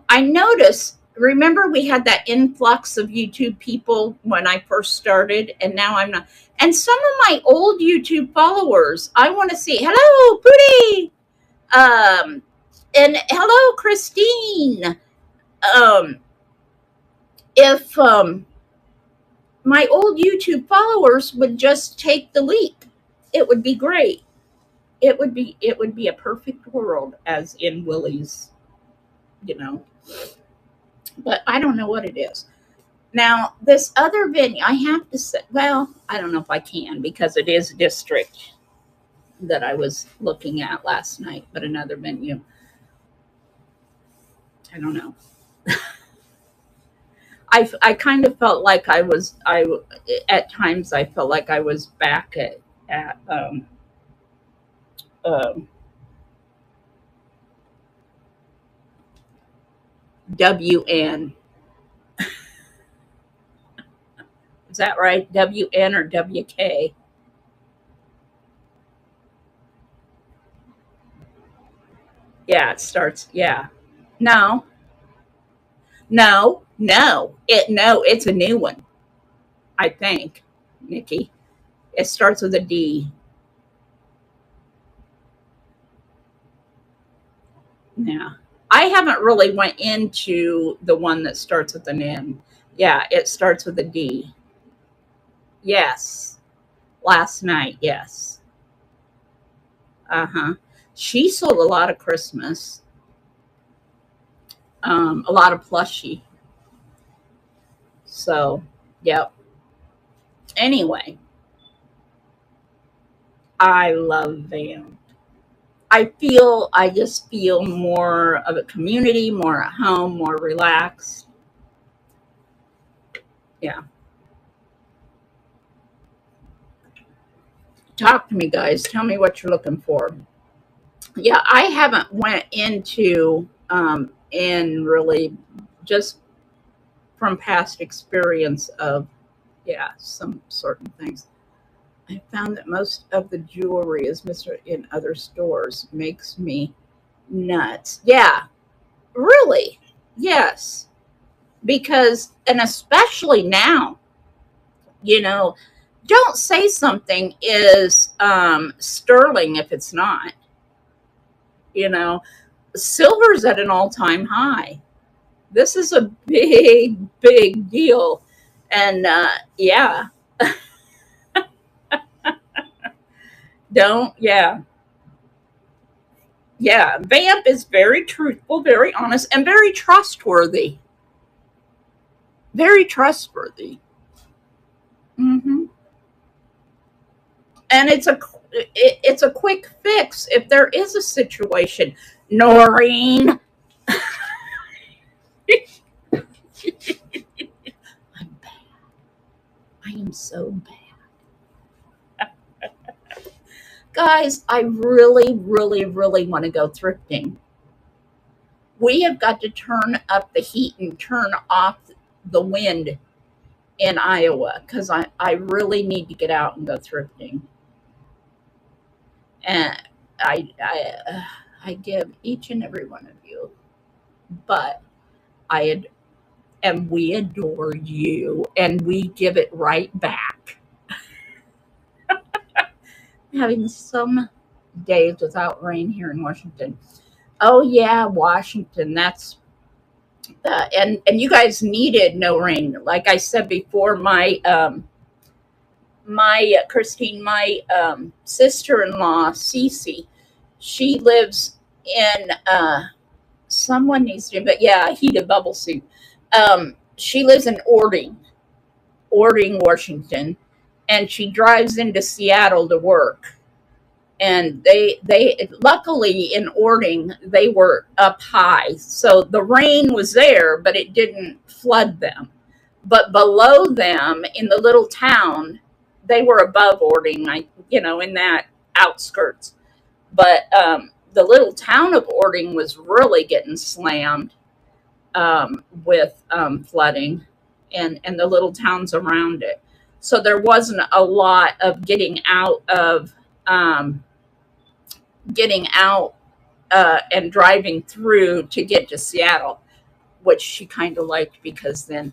I noticed, remember we had that influx of YouTube people when I first started, and now I'm not. And some of my old YouTube followers, I want to see. Hello, Pootie. And hello, Christine. If my old YouTube followers would just take the leap, it would be great. It would be a perfect world, as in Willie's, But I don't know what it is. Now, this other venue, I have to say, well, I don't know if I can, because it is a district that I was looking at last night, but another venue. I don't know. I kind of felt like at times I felt like I was back at WN. Is that right? WN or WK? Yeah, it starts. Yeah. No, it's a new one. I think, Nikki. It starts with a D. Yeah. I haven't really went into the one that starts with an N. Yeah, it starts with a D. Yes. Last night, yes. Uh-huh. She sold a lot of Christmas, a lot of plushie. So, yep. Anyway, I love Van. I just feel more of a community, more at home, more relaxed. Yeah. Talk to me, guys. Tell me what you're looking for. Yeah, I haven't went into in really just from past experience of yeah, some certain things. I found that most of the jewelry is Mr. in other stores makes me nuts. Yeah, really. Yes. Because and especially now, you know, don't say something is sterling if it's not. You know, silver's at an all-time high. This is a big, big deal. And yeah, don't, yeah, yeah. Vamp is very truthful, very honest, and very trustworthy. Very trustworthy. Hmm. And it's a quick fix if there is a situation. Noreen, I'm bad. I am so bad. Guys, I really, really, really want to go thrifting. We have got to turn up the heat and turn off the wind in Iowa because I really need to get out and go thrifting. And I give each and every one of you, but I and we adore you and we give it right back. Having some days without rain here in Washington. Oh yeah, Washington. That's and you guys needed no rain. Like I said before, my Christine, my sister-in-law, Cece, she lives in someone needs to, but yeah, heated bubble soup. She lives in Ording, Washington, and she drives into Seattle to work. And they luckily in Ording they were up high, so the rain was there, but it didn't flood them. But below them in the little town, they were above Ording, in that outskirts. But the little town of Ording was really getting slammed with flooding, and the little towns around it. So there wasn't a lot of um, getting out and driving through to get to Seattle, which she kind of liked because then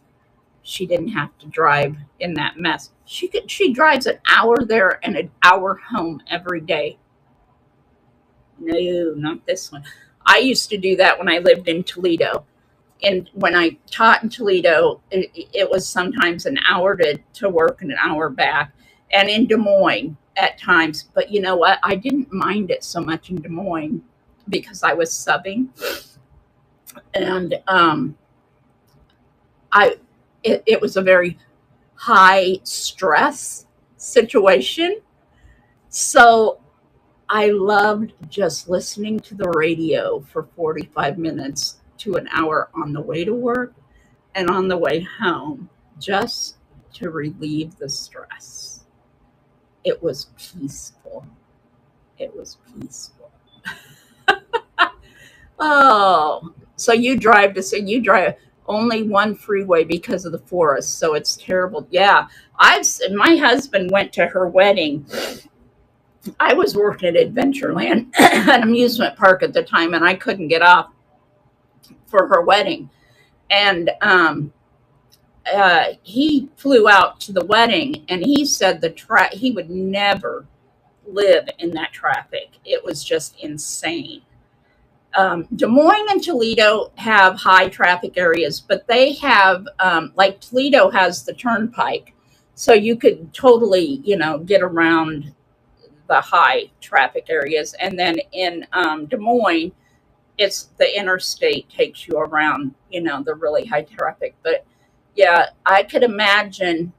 she didn't have to drive in that mess. She drives an hour there and an hour home every day. No, not this one. I used to do that when I lived in Toledo. And when I taught in Toledo, it was sometimes an hour to work and an hour back, and in Des Moines at times. But you know what? I didn't mind it so much in Des Moines because I was subbing, and I it was a very high stress situation. So I loved just listening to the radio for 45 minutes to an hour on the way to work and on the way home just to relieve the stress. It was peaceful. It was peaceful. Oh, so you drive only one freeway because of the forest, so it's terrible. Yeah, my husband went to her wedding. I was working at Adventureland, an amusement park at the time, and I couldn't get off for her wedding. And he flew out to the wedding, and he said he would never live in that traffic. It was just insane. Des Moines and Toledo have high traffic areas, but they have, like Toledo has the turnpike. So you could totally, get around the high traffic areas. And then in Des Moines, it's the interstate takes you around, the really high traffic. But yeah, I could imagine,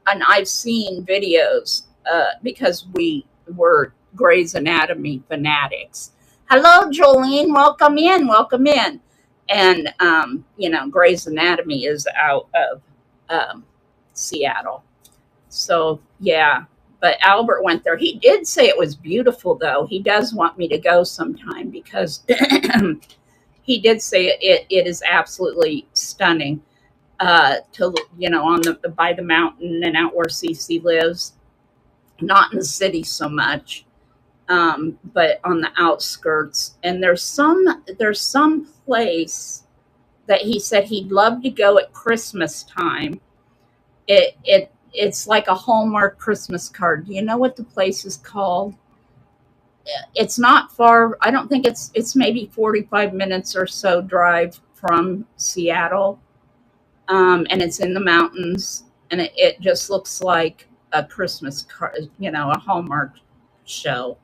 and I've seen videos because we were Grey's Anatomy fanatics. Hello, Jolene. Welcome in. Welcome in. And, Grey's Anatomy is out of Seattle. So, yeah. But Albert went there. He did say it was beautiful, though. He does want me to go sometime because he did say it is absolutely stunning. To on the by the mountain and out where Cece lives, not in the city so much, but on the outskirts. And there's some place that he said he'd love to go at Christmas time. It's like a Hallmark Christmas card. Do you know what the place is called? It's not far. I don't think it's maybe 45 minutes or so drive from Seattle. And it's in the mountains, and it just looks like a Christmas card, a Hallmark show.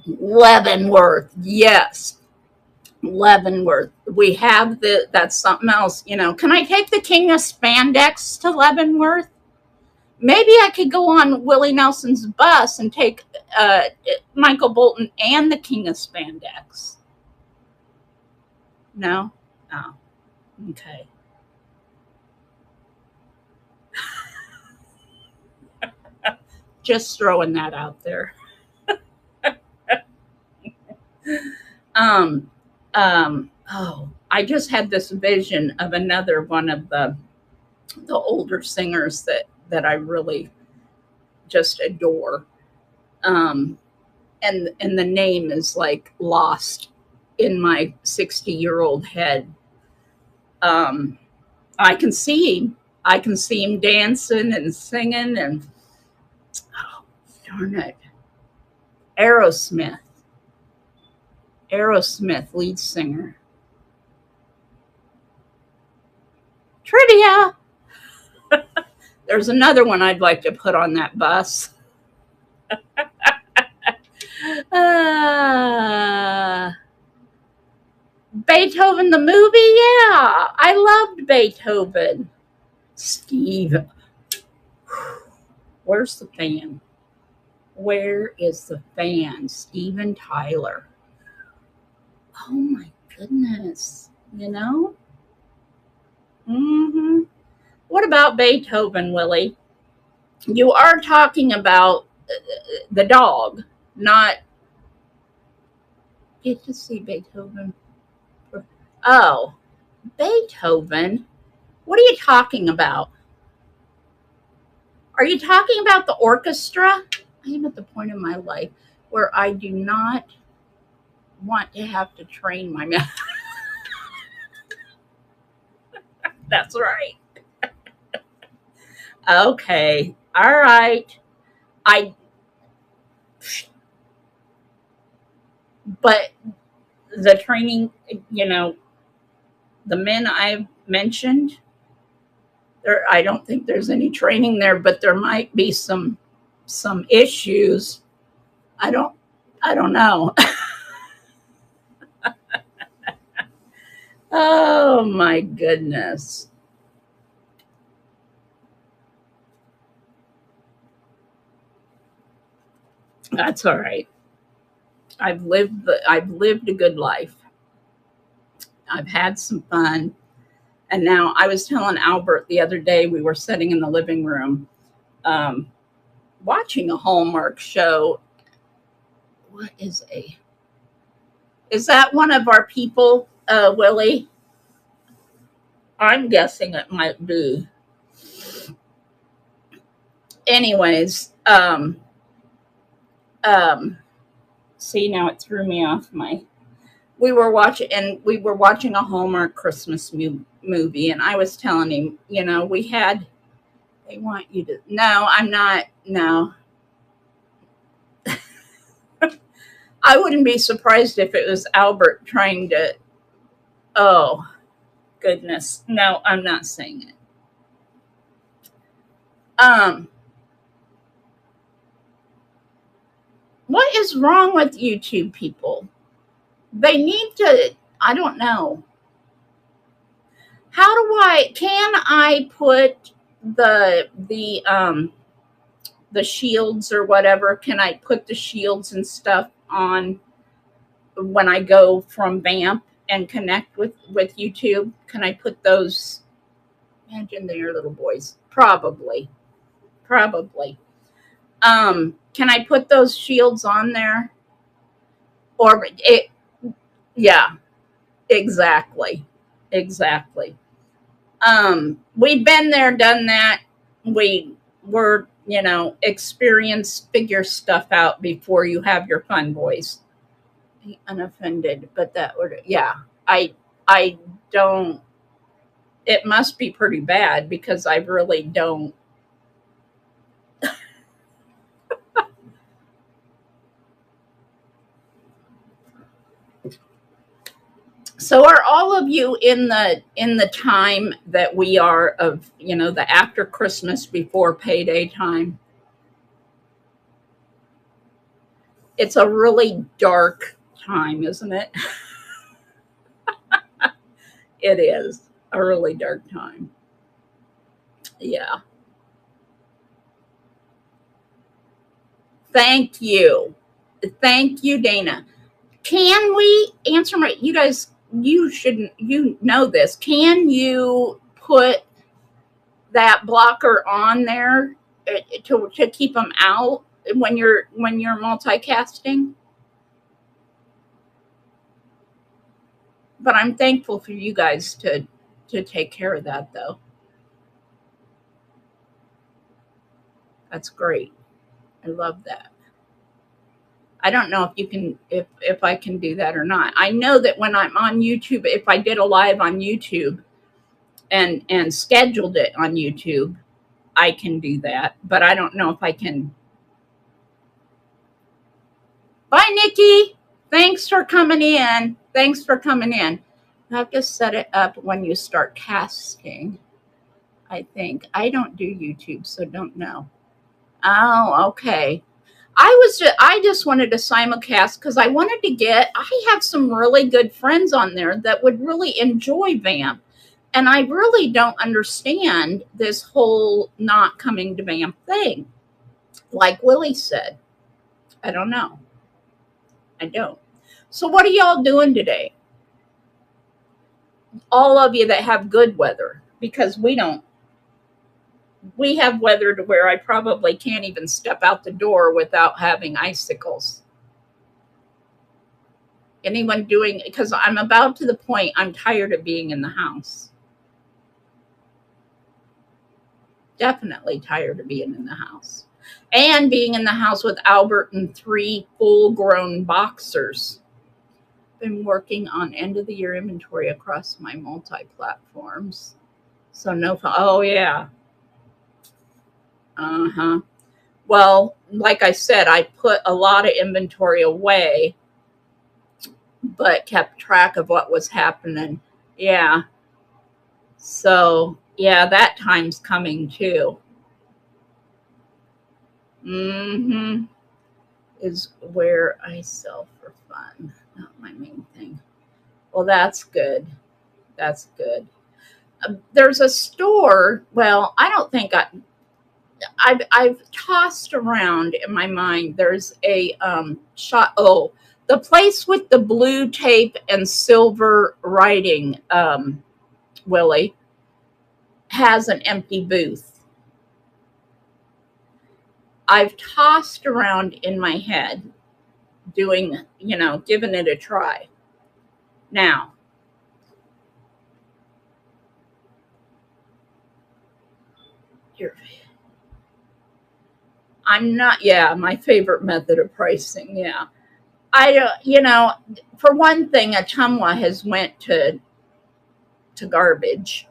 Leavenworth, yes, Leavenworth. We have that's something else. Can I take the King of Spandex to Leavenworth? Maybe I could go on Willie Nelson's bus and take Michael Bolton and the King of Spandex. No? Oh, okay. Just throwing that out there. I just had this vision of another one of the older singers that I really just adore. And the name is like lost in my 60-year-old head. I can see him dancing and singing, and oh, darn it. Aerosmith, lead singer. Trivia. There's another one I'd like to put on that bus. Beethoven the movie, yeah. I loved Beethoven. Steve. Where's the fan? Where is the fan? Steven Tyler. Oh my goodness. What about Beethoven, Willie? You are talking about the dog, not get to see Beethoven. Oh, Beethoven. What are you talking about? Are you talking about the orchestra? I am at the point in my life where I do not want to have to train my mouth. That's right. Okay. All right. But the training, the men I've mentioned, I don't think there's any training there, but there might be some issues. I don't know. Oh my goodness. That's all right. I've lived a good life. I've had some fun. And now I was telling Albert the other day, we were sitting in the living room watching a Hallmark show. Is that one of our people, Willie? I'm guessing it might be. Anyways, see, now it threw me off we were watching a Hallmark Christmas movie, and I was telling him, they want you to. No, I'm not. No, I wouldn't be surprised if it was Albert trying to. Oh goodness, no, I'm not saying it. Um, what is wrong with YouTube people? They need to. I don't know. How do I? Can I put the shields or whatever? Can I put the shields and stuff on when I go from Vamp and connect with YouTube? Can I put those? Imagine they're little boys. Probably, probably. Can I put those shields on there? Or it? Yeah, exactly, exactly. We've been there, done that. We were, experience, figure stuff out before you have your fun voice. Be unoffended, but that would, yeah. I don't. It must be pretty bad because I really don't. So are all of you in the time that we are of, the after Christmas before payday time? It's a really dark time, isn't it? It is a really dark time. Yeah. Thank you. Thank you, Dana. Can we answer you guys, you know this. Can you put that blocker on there to keep them out when you're multicasting? But I'm thankful for you guys to take care of that though. That's great. I love that. I don't know if you can if I can do that or not. I know that when I'm on YouTube, if I did a live on YouTube and scheduled it on YouTube, I can do that. But I don't know if I can. Bye, Nikki. Thanks for coming in. Thanks for coming in. I have to set it up when you start casting. I think I don't do YouTube, so don't know. Oh, okay. I just wanted to simulcast because I have some really good friends on there that would really enjoy Vamp. And I really don't understand this whole not coming to Vamp thing. Like Willie said, I don't know. I don't. So what are y'all doing today? All of you that have good weather, because we don't. We have weather to where I probably can't even step out the door without having icicles. Anyone doing, because I'm about to the point I'm tired of being in the house. Definitely tired of being in the house. And being in the house with Albert and 3 full-grown boxers. Been working on end of the year inventory across my multi-platforms. So no, oh yeah. Uh-huh. Well, like I said, I put a lot of inventory away, but kept track of what was happening. Yeah. So, yeah, that time's coming too. Mm-hmm. Is where I sell for fun, not my main thing. Well, that's good. That's good. There's a store. Well, I don't think I've tossed around in my mind. There's a shop. Oh, the place with the blue tape and silver writing, Willie, has an empty booth. I've tossed around in my head doing, giving it a try. Now, here, I'm not, yeah, my favorite method of pricing. Yeah. you know, for one thing, Atumwa has went to garbage.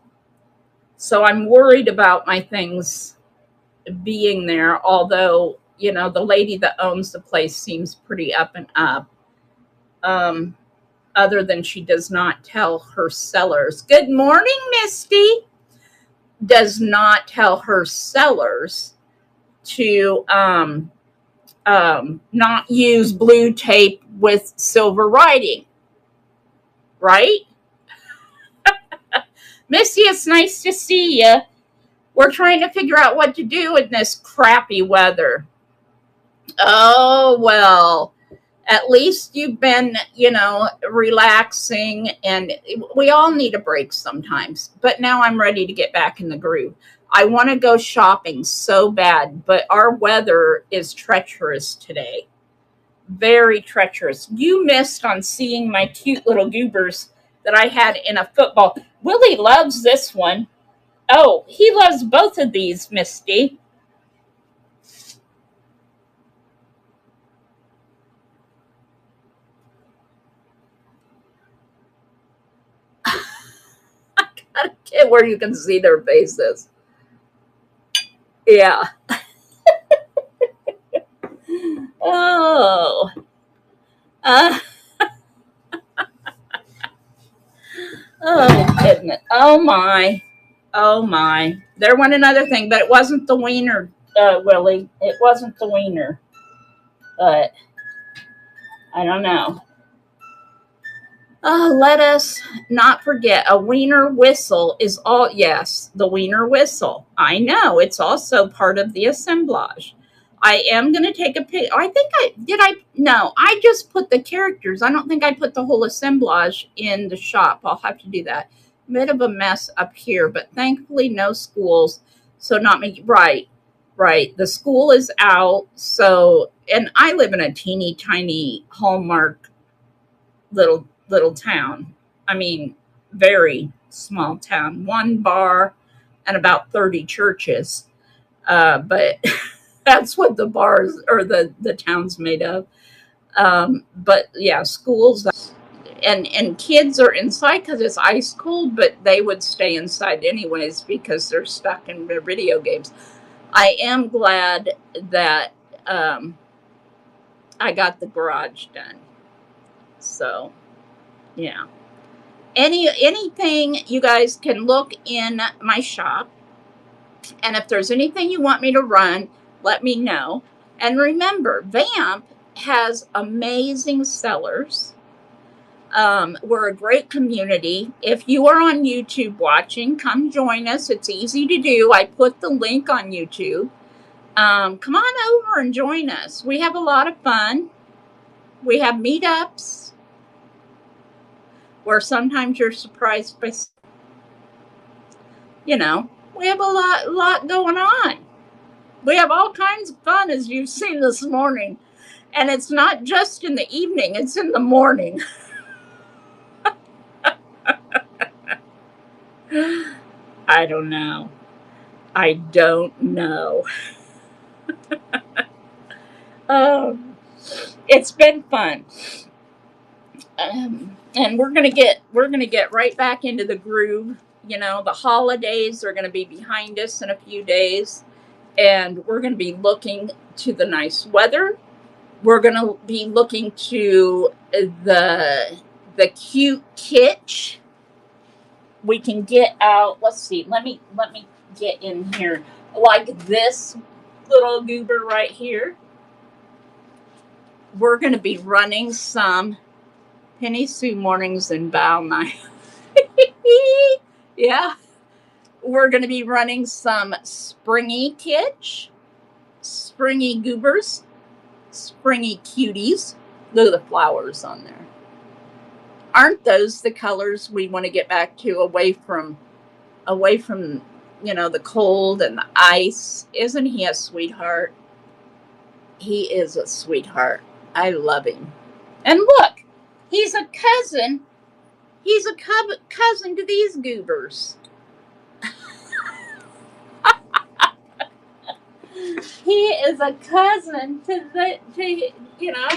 So I'm worried about my things being there, although, you know, the lady that owns the place seems pretty up and up. Um, other than she does not tell her sellers, good morning, Misty, does not tell her sellers to not use blue tape with silver writing, right? Misty, it's nice to see you. We're trying to figure out what to do in this crappy weather. Oh, well, at least you've been, you know, relaxing, and we all need a break sometimes. But now I'm ready to get back in the groove. I want to go shopping so bad, but our weather is treacherous today. Very treacherous. You missed on seeing my cute little goobers that I had in a football. Willie loves this one. Oh, he loves both of these, Misty. I gotta get where you can see their faces. Yeah. Oh. Uh, oh, goodness. Oh, my. Oh, my. There went another thing, but it wasn't the wiener, Willie. It wasn't the wiener. But I don't know. Let us not forget a wiener whistle is all, yes, the wiener whistle. I know it's also part of the assemblage. I am going to take a pic. I think no, I just put the characters. I don't think I put the whole assemblage in the shop. I'll have to do that. Bit of a mess up here, but thankfully no schools. So not me. Right. The school is out. So, and I live in a teeny tiny Hallmark little town. I mean, very small town. One bar and about 30 churches. But that's what the bars or the town's made of. But yeah, schools and kids are inside because it's ice cold, but they would stay inside anyways because they're stuck in their video games. I am glad that I got the garage done. So yeah. Anything you guys can look in my shop, and if there's anything you want me to run, let me know. And remember, Vamp has amazing sellers. We're a great community. If you are on YouTube watching, come join us. It's easy to do. I put the link on YouTube. Come on over and join us. We have a lot of fun. We have meetups where sometimes you're surprised by, you know, we have a lot going on. We have all kinds of fun, as you've seen this morning. And it's not just in the evening, it's in the morning. I don't know. It's been fun. And we're gonna get right back into the groove. You know, the holidays are gonna be behind us in a few days, and we're gonna be looking to the nice weather. We're gonna be looking to the cute kitsch. We can get out. Let's see. Let me get in here. Like this little goober right here. We're gonna be running some Penny Sue mornings and bow night. Yeah. We're going to be running some springy kitsch, springy goobers, springy cuties. Look at the flowers on there. Aren't those the colors we want to get back to, away from, you know, the cold and the ice? Isn't he a sweetheart? He is a sweetheart. I love him. And look, he's a cousin. He's a cousin to these goobers. He is a cousin to you know,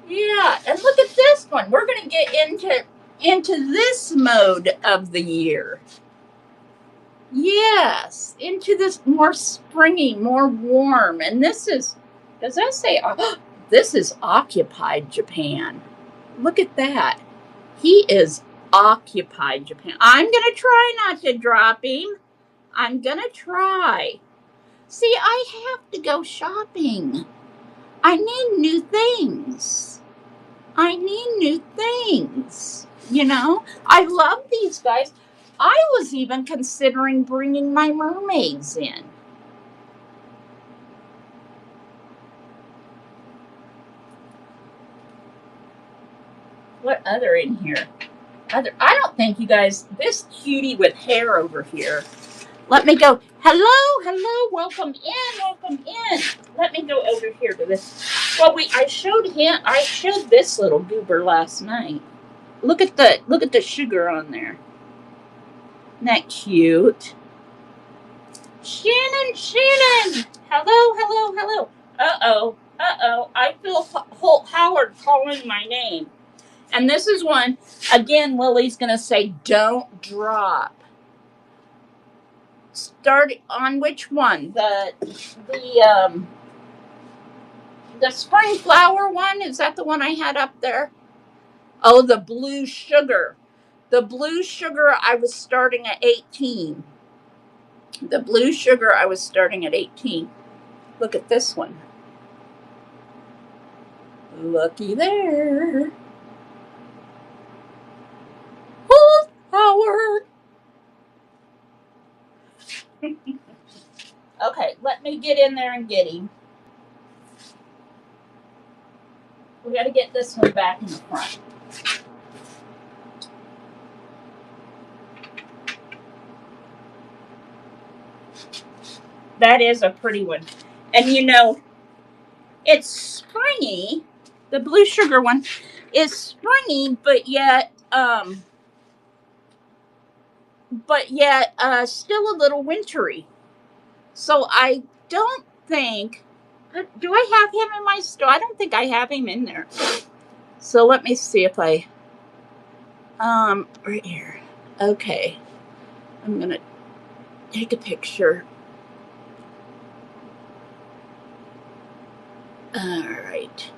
Yeah, and look at this one. We're going to get into this mode of the year. Yes, into this more springy, more warm. And this is, does that say, this is occupied Japan. Look at that. He is occupied Japan. I'm going to try not to drop him. I'm going to try. See, I have to go shopping. I need new things. I need new things. You know, I love these guys. I was even considering bringing my mermaids in. What other in here? I don't think you guys, this cutie with hair over here. Let me go. Hello, welcome in. Let me go over here to this. Well, I showed this little goober last night. Look at the sugar on there. Isn't that cute? Shannon. Hello. Uh-oh. I feel Howard calling my name. And this is one, again, Lily's going to say, don't drop. Start on which one? The spring flower one? Is that the one I had up there? Oh, the blue sugar. The blue sugar, I was starting at 18. The blue sugar, I was starting at 18. Look at this one. Looky there. Oh, Howard. Okay, let me get in there and get him. We got to get this one back in the front. That is a pretty one. And you know, it's springy. The blue sugar one is springy, but yet still a little wintry. So I don't think, do I have him in my store? I don't think I have him in there. So let me see if I, right here. Okay. I'm going to take a picture. All right.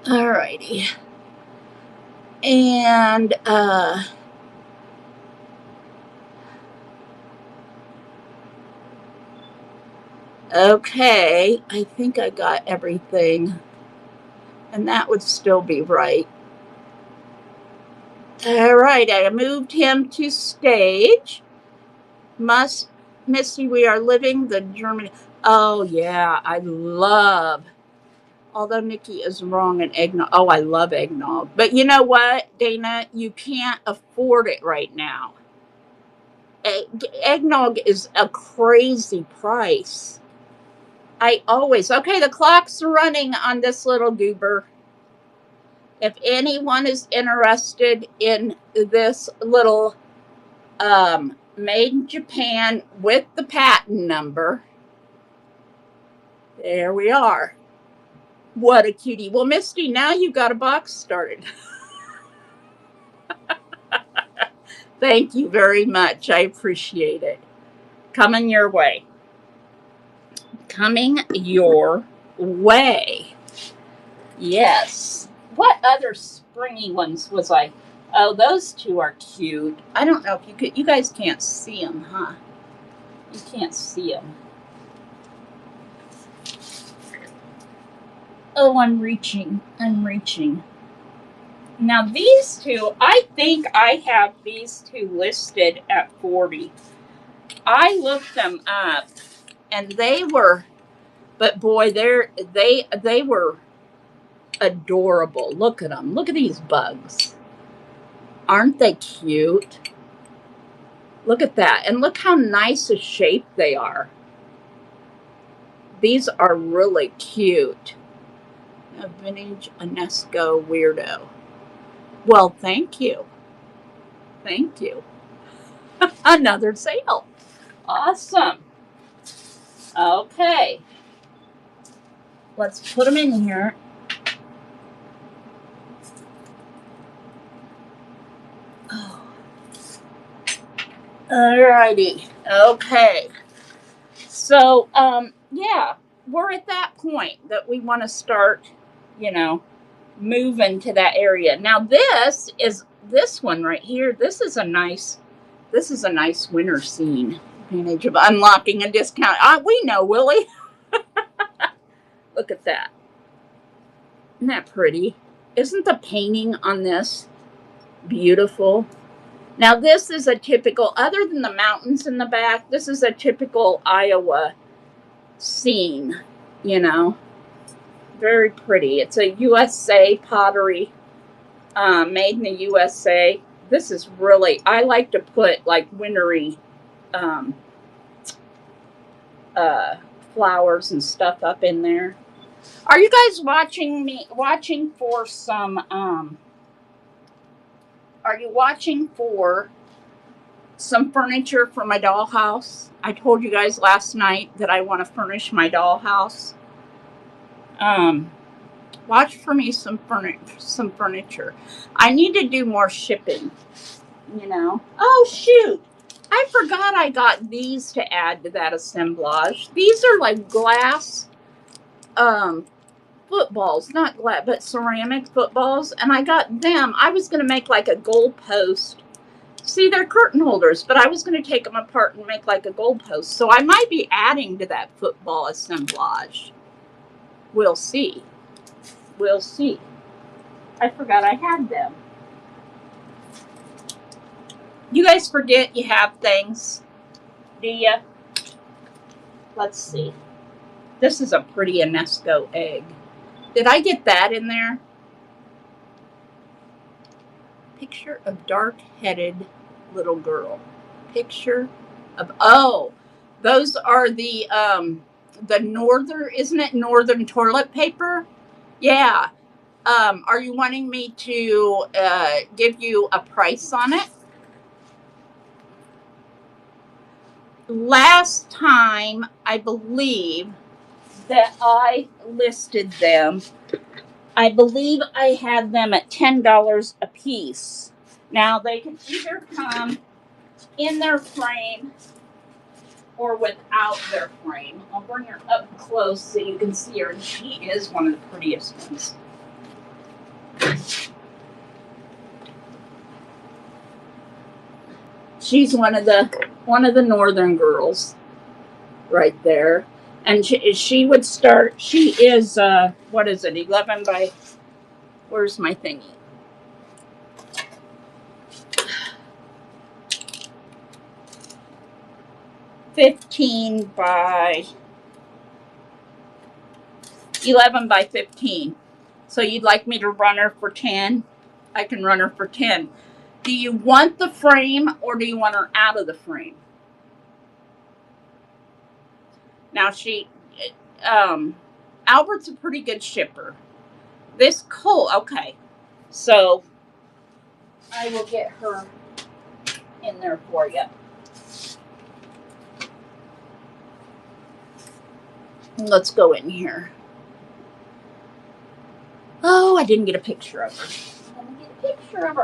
All righty. And, okay, I think I got everything. And that would still be right. All right, I moved him to stage. Missy, we are living the German. Oh, yeah, I love. Although Nikki is wrong in eggnog. Oh, I love eggnog. But you know what, Dana? You can't afford it right now. Eggnog is a crazy price. Okay, the clock's running on this little goober. If anyone is interested in this little made in Japan with the patent number, there we are. What a cutie. Well, Misty, now you've got a box started. Thank you very much. I appreciate it. Coming your way. Coming your way. Yes. What other springy ones was I? Oh, those two are cute. I don't know if you guys can't see them, huh? You can't see them. Oh, I'm reaching. Now these two, I think I have these two listed at 40. I looked them up and they were, but boy, they were adorable. Look at them. Look at these bugs. Aren't they cute? Look at that. And look how nice a shape they are. These are really cute. A vintage UNESCO weirdo. Well, thank you. Another sale. Awesome. Okay. Let's put them in here. Oh. Alrighty. Okay. So, yeah, we're at that point that we want to start, moving to that area. Now, this one right here. This is a nice winter scene. Advantage of unlocking a discount. We know, Willie. Look at that. Isn't that pretty? Isn't the painting on this beautiful? Now, this is a typical, other than the mountains in the back, this is a typical Iowa scene, Very pretty. It's a USA pottery, made in the USA. This is really, I like to put like wintry flowers and stuff up in there. Are you guys watching for some, are you watching for some furniture for my dollhouse? I told you guys last night that I want to furnish my dollhouse. Watch for me some furniture. I need to do more shipping, Oh, shoot. I forgot I got these to add to that assemblage. These are like glass footballs, not glass, but ceramic footballs. And I got them. I was going to make like a goal post. See, they're curtain holders, but I was going to take them apart and make like a goal post. So I might be adding to that football assemblage. We'll see. We'll see. I forgot I had them. You guys forget you have things, do you? Let's see. This is a pretty Enesco egg. Did I get that in there? Picture of dark-headed little girl. Picture of, those are the northern, isn't it northern toilet paper? Yeah. Are you wanting me to give you a price on it? Last time, I believe that I listed them, I believe I had them at $10 a piece. Now, they can either come in their frame or without their frame. I'll bring her up close so you can see her. And she is one of the prettiest ones. She's one of the northern girls right there. And she would start, she is, what is it, 11 by, where's my thingy? $15 by 11 by 15. So you'd like me to run her for 10? I can run her for 10. Do you want the frame or do you want her out of the frame? Now Albert's a pretty good shipper. This Cole, okay. So I will get her in there for you. Let's go in here. Oh, I didn't get a picture of her.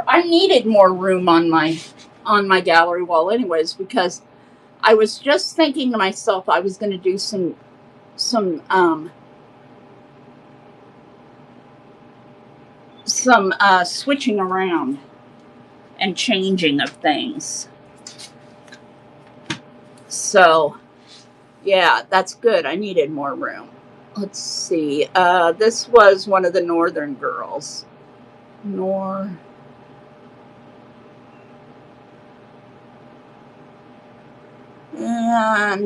I needed more room on my gallery wall anyways, because I was just thinking to myself I was going to do some switching around and changing of things. So, yeah, that's good. I needed more room. Let's see. This was one of the northern girls. And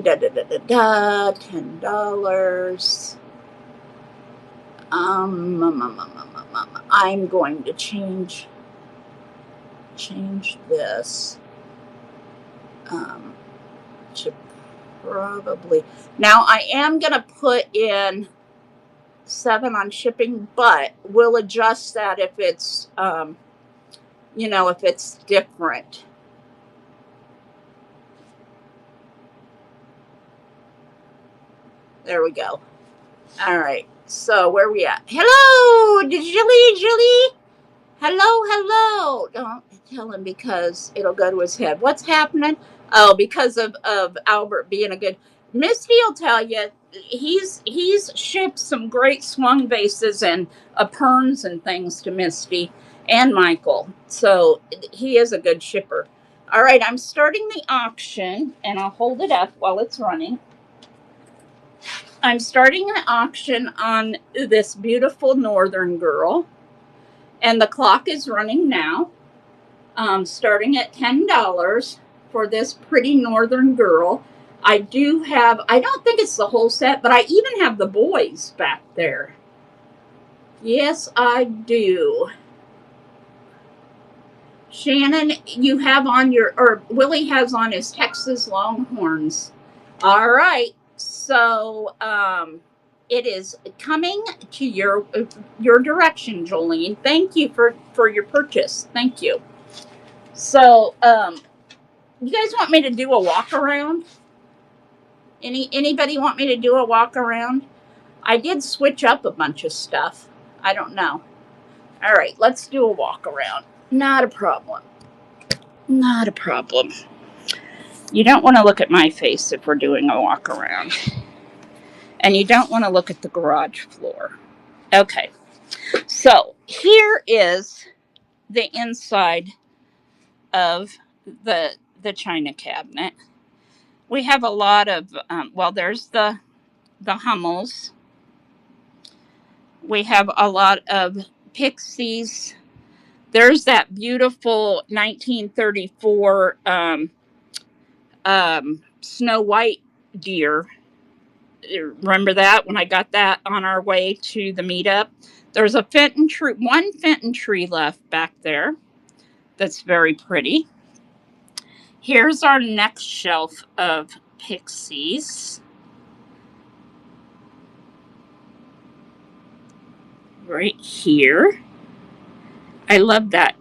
$10. I'm going to change this to probably, now I am going to put in 7 on shipping, but we'll adjust that if it's if it's different. There we go. All right. So where are we at? Hello, Julie. Hello. Don't tell him because it'll go to his head. What's happening? Oh, because of Albert being a good. Misty will tell you he's shipped some great swung bases and perns and things to Misty and Michael. So he is a good shipper. All right, I'm starting the auction and I'll hold it up while it's running. I'm starting an auction on this beautiful northern girl. And the clock is running now, starting at $10 for this pretty northern girl. I don't think it's the whole set, but I even have the boys back there. Yes, I do. Shannon, you have on Willie has on his Texas Longhorns. All right. So, it is coming to your direction, Jolene. Thank you for your purchase. Thank you. So, you guys want me to do a walk around? Anybody want me to do a walk around? I did switch up a bunch of stuff. I don't know. All right, let's do a walk around. Not a problem. Not a problem. You don't want to look at my face if we're doing a walk around. And you don't want to look at the garage floor. Okay. So here is the inside of the china cabinet. We have a lot of, there's the Hummels. We have a lot of Pixies. There's that beautiful 1934 Snow White deer. Remember that when I got that on our way to the meetup? There's one Fenton tree left back there. That's very pretty. Here's our next shelf of Pixies. Right here. I love that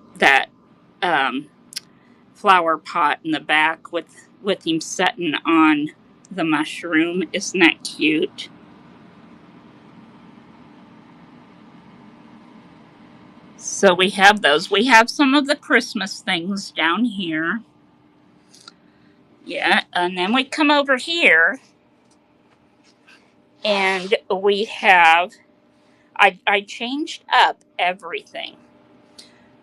flower pot in the back with him sitting on the mushroom. Isn't that cute? So we have those. We have some of the Christmas things down here. Yeah, and then we come over here and we have, I changed up everything.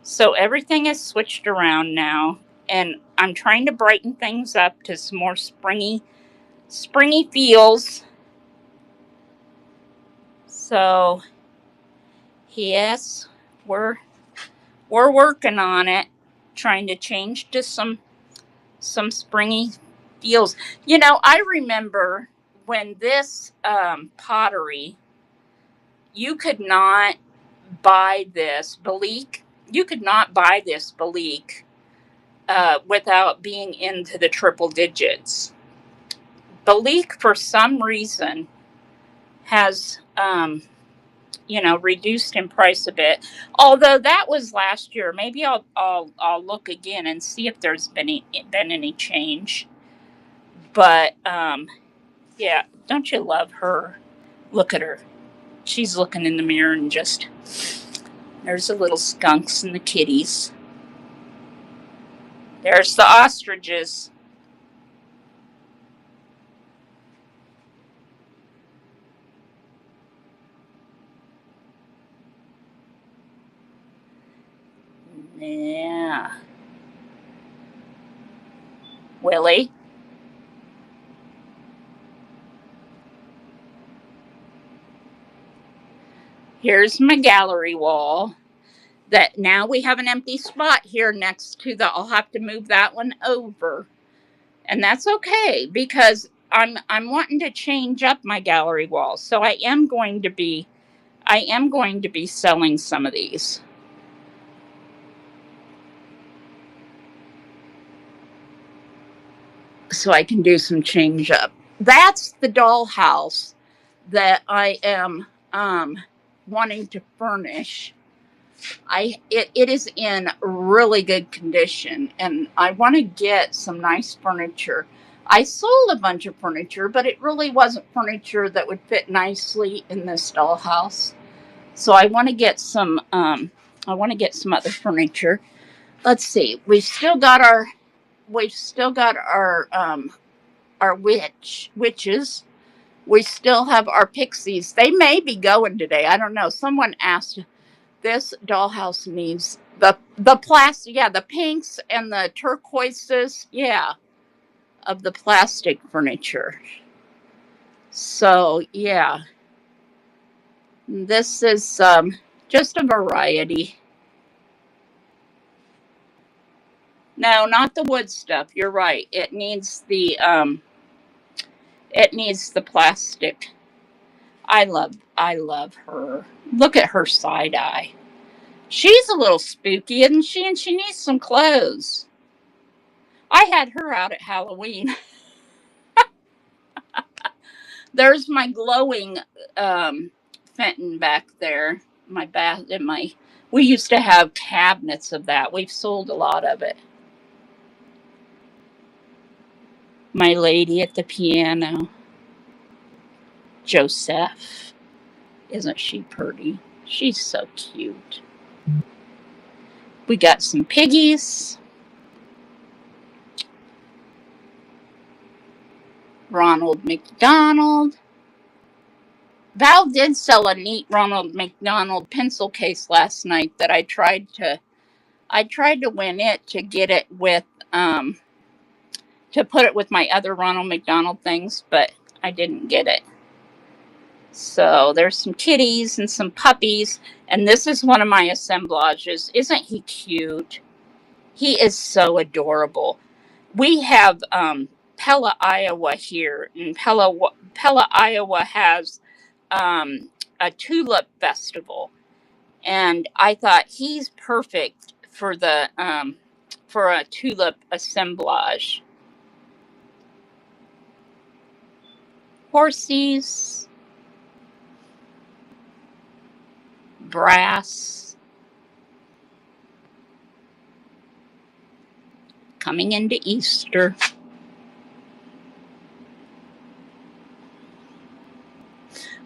So everything is switched around now, and I'm trying to brighten things up to some more springy feels. So yes, we're working on it, trying to change to some springy feels. I remember when this pottery, you could not buy this Belique. You could not buy this Belique without being into the triple digits. Belique, for some reason, has reduced in price a bit. Although that was last year. Maybe I'll look again and see if there's been any change. But yeah, don't you love her? Look at her. She's looking in the mirror and there's the little skunks and the kitties. There's the ostriches. Yeah. Willie? Here's my gallery wall. That now we have an empty spot here next to I'll have to move that one over. And that's okay because I'm wanting to change up my gallery wall. So I am going to be selling some of these. So I can do some change up. That's the dollhouse that I am wanting to furnish. It is in really good condition, and I want to get some nice furniture. I sold a bunch of furniture, but it really wasn't furniture that would fit nicely in this dollhouse. So I want to get some. I want to get some other furniture. Let's see. We've still got our witches. We still have our pixies. They may be going today. I don't know. Someone asked. This dollhouse needs the plastic. Yeah, the pinks and the turquoises. Yeah, of the plastic furniture. So yeah, this is just a variety. No, not the wood stuff. You're right. It needs the plastic. I love her. Look at her side eye. She's a little spooky, isn't she? And she needs some clothes. I had her out at Halloween. There's my glowing Fenton back there. My bath in my. We used to have cabinets of that. We've sold a lot of it. My lady at the piano, Joseph. Isn't she pretty? She's so cute. We got some piggies. Ronald McDonald. Val did sell a neat Ronald McDonald pencil case last night that I tried to win it to get it with to put it with my other Ronald McDonald things, but I didn't get it. So there's some kitties and some puppies, and this is one of my assemblages. Isn't he cute? He is so adorable. We have Pella, Iowa here, and Pella, Iowa has a tulip festival, and I thought he's perfect for the for a tulip assemblage. Horsies, brass, coming into Easter.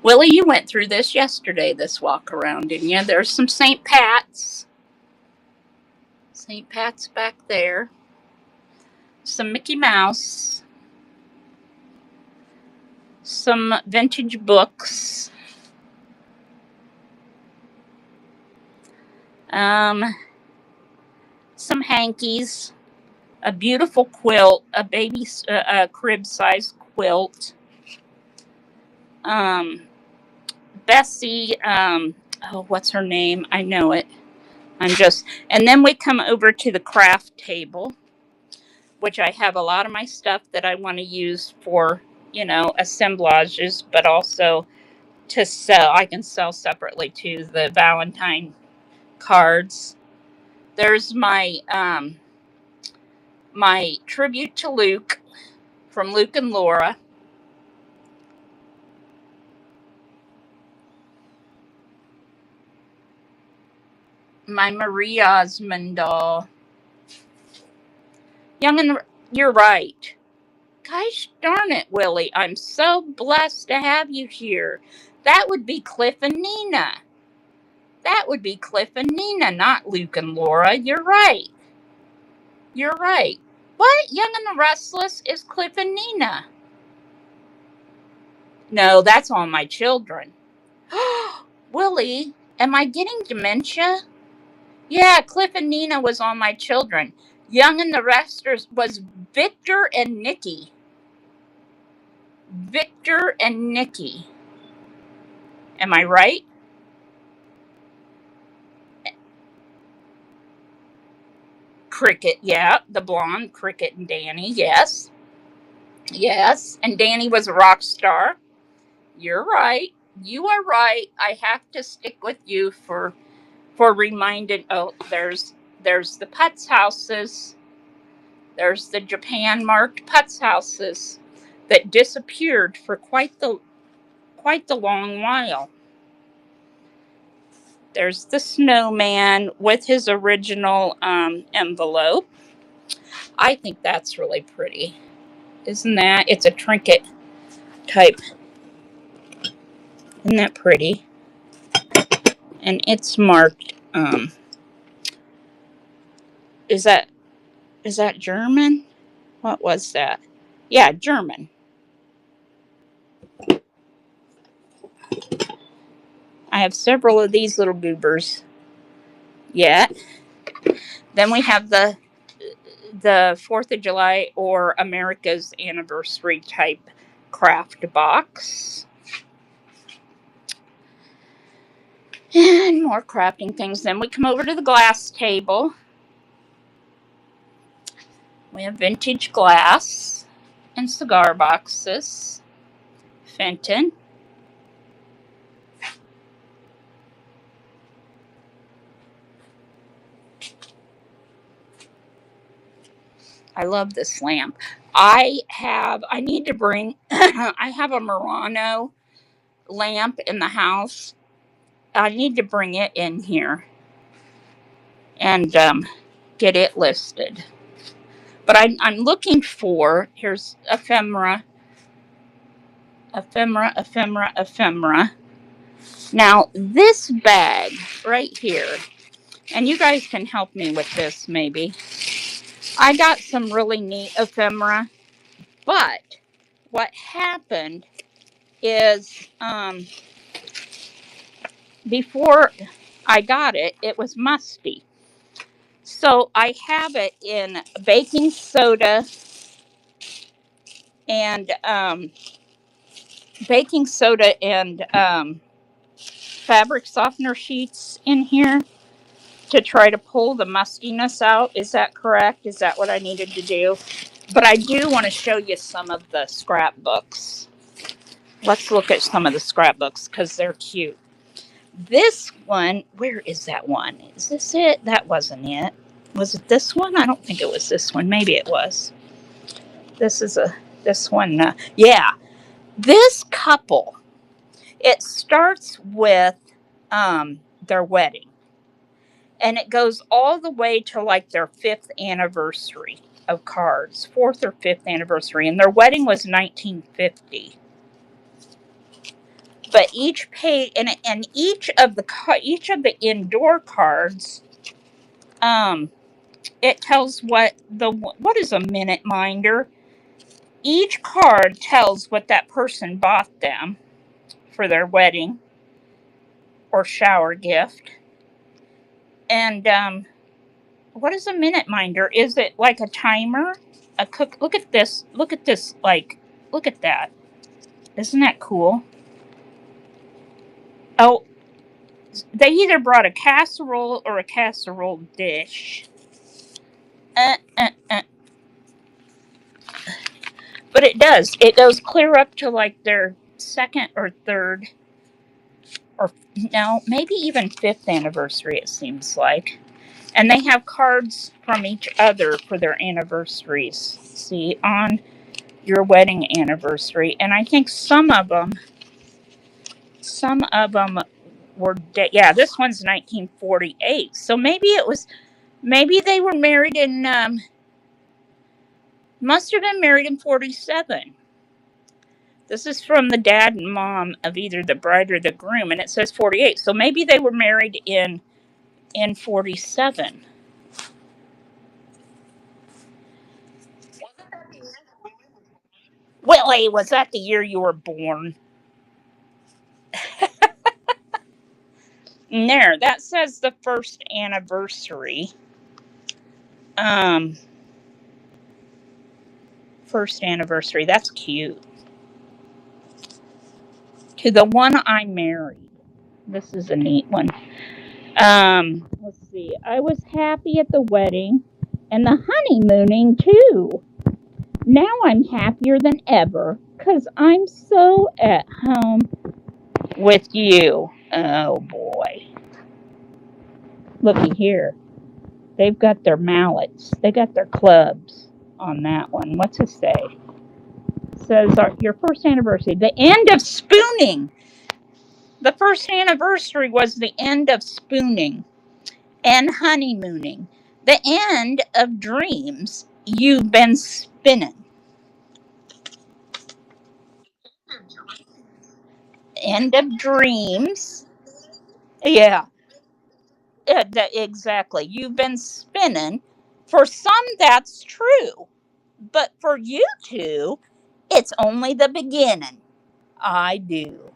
Willie, you went through this yesterday, this walk around, didn't you? There's some St. Pat's. St. Pat's back there. Some Mickey Mouse. Some vintage books. Some hankies. A beautiful quilt. A baby crib-size quilt. Bessie, what's her name? I know it. And then we come over to the craft table, which I have a lot of my stuff that I want to use for, assemblages, but also to sell. I can sell separately too, the Valentine cards. There's my my tribute to Luke from Luke and Laura. My Marie Osmond doll. You're right. Gosh darn it, Willie. I'm so blessed to have you here. That would be Cliff and Nina. That would be Cliff and Nina, not Luke and Laura. You're right. You're right. What? Young and the Restless is Cliff and Nina. No, that's all my children. Willie, am I getting dementia? Yeah, Cliff and Nina was all my children. Young and the Restless was Victor and Nikki. Victor and Nikki. Am I right? Cricket, yeah. The blonde, Cricket and Danny, yes. Yes. And Danny was a rock star. You're right. You are right. I have to stick with you for reminding. Oh, there's the Putz houses. There's the Japan marked Putz houses that disappeared for quite the long while. There's the snowman with his original envelope. I think that's really pretty. Isn't that? It's a trinket type. Isn't that pretty? And it's marked, is that German? What was that? Yeah, German. I have several of these little goobers yet. Then we have the 4th of July or America's anniversary type craft box. And more crafting things. Then we come over to the glass table. We have vintage glass and cigar boxes. Fenton. I love this lamp. I need to bring, I have a Murano lamp in the house. I need to bring it in here and get it listed. But I'm looking for, here's ephemera. Now, this bag right here, and you guys can help me with this maybe. I got some really neat ephemera, but what happened is before I got it, it was musty. So I have it in baking soda and fabric softener sheets in here to try to pull the mustiness out. Is that correct? Is that what I needed to do? But I do want to show you some of the scrapbooks. Let's look at some of the scrapbooks because they're cute. This one, where is that one? Is this it? That wasn't it. Was it this one? I don't think it was this one. Maybe it was. This one. Yeah. This couple, it starts with their wedding. And it goes all the way to like their 5th anniversary of cards. 4th or 5th anniversary. And their wedding was 1950. But each page and each of the indoor cards, it tells what is a minute minder. Each card tells what that person bought them for their wedding or shower gift. And what is a minute minder? Is it like a timer? Look at this. Look at this. Look at that. Isn't that cool? Oh, they either brought a casserole or a casserole dish. But it does. It goes clear up to like their 2nd or 3rd, or no, maybe even 5th anniversary, it seems like. And they have cards from each other for their anniversaries. See, on your wedding anniversary. And I think some of them were, yeah, this one's 1948. So maybe they were married in, must have been married in 47. This is from the dad and mom of either the bride or the groom, and it says 48. So maybe they were married in 47. Willie, was that the year you were born? And there, that says the 1st anniversary. 1st anniversary. That's cute. To the one I married. This is a neat one. Let's see. I was happy at the wedding and the honeymooning too. Now I'm happier than ever because I'm so at home with you. Oh boy. Looky here. They've got their mallets. They got their clubs on that one. What's it say? It says your 1st anniversary. The end of spooning. The 1st anniversary was the end of spooning and honeymooning. The end of dreams you've been spinning. End of dreams. Yeah, exactly. You've been spinning. For some, that's true. But for you two, it's only the beginning. I do.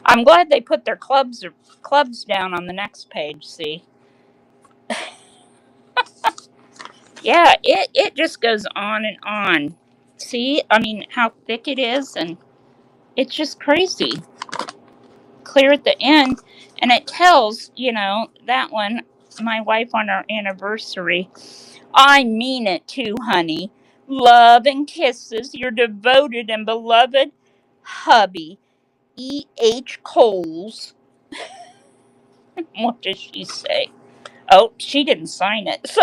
I'm glad they put their clubs down on the next page. See, yeah, it just goes on and on. See, I mean how thick it is, and it's just crazy. Clear at the end, and it tells that one. My wife on our anniversary. I mean it too, honey. Love and kisses, your devoted and beloved hubby, E.H. Coles. What does she say? Oh, she didn't sign it. So,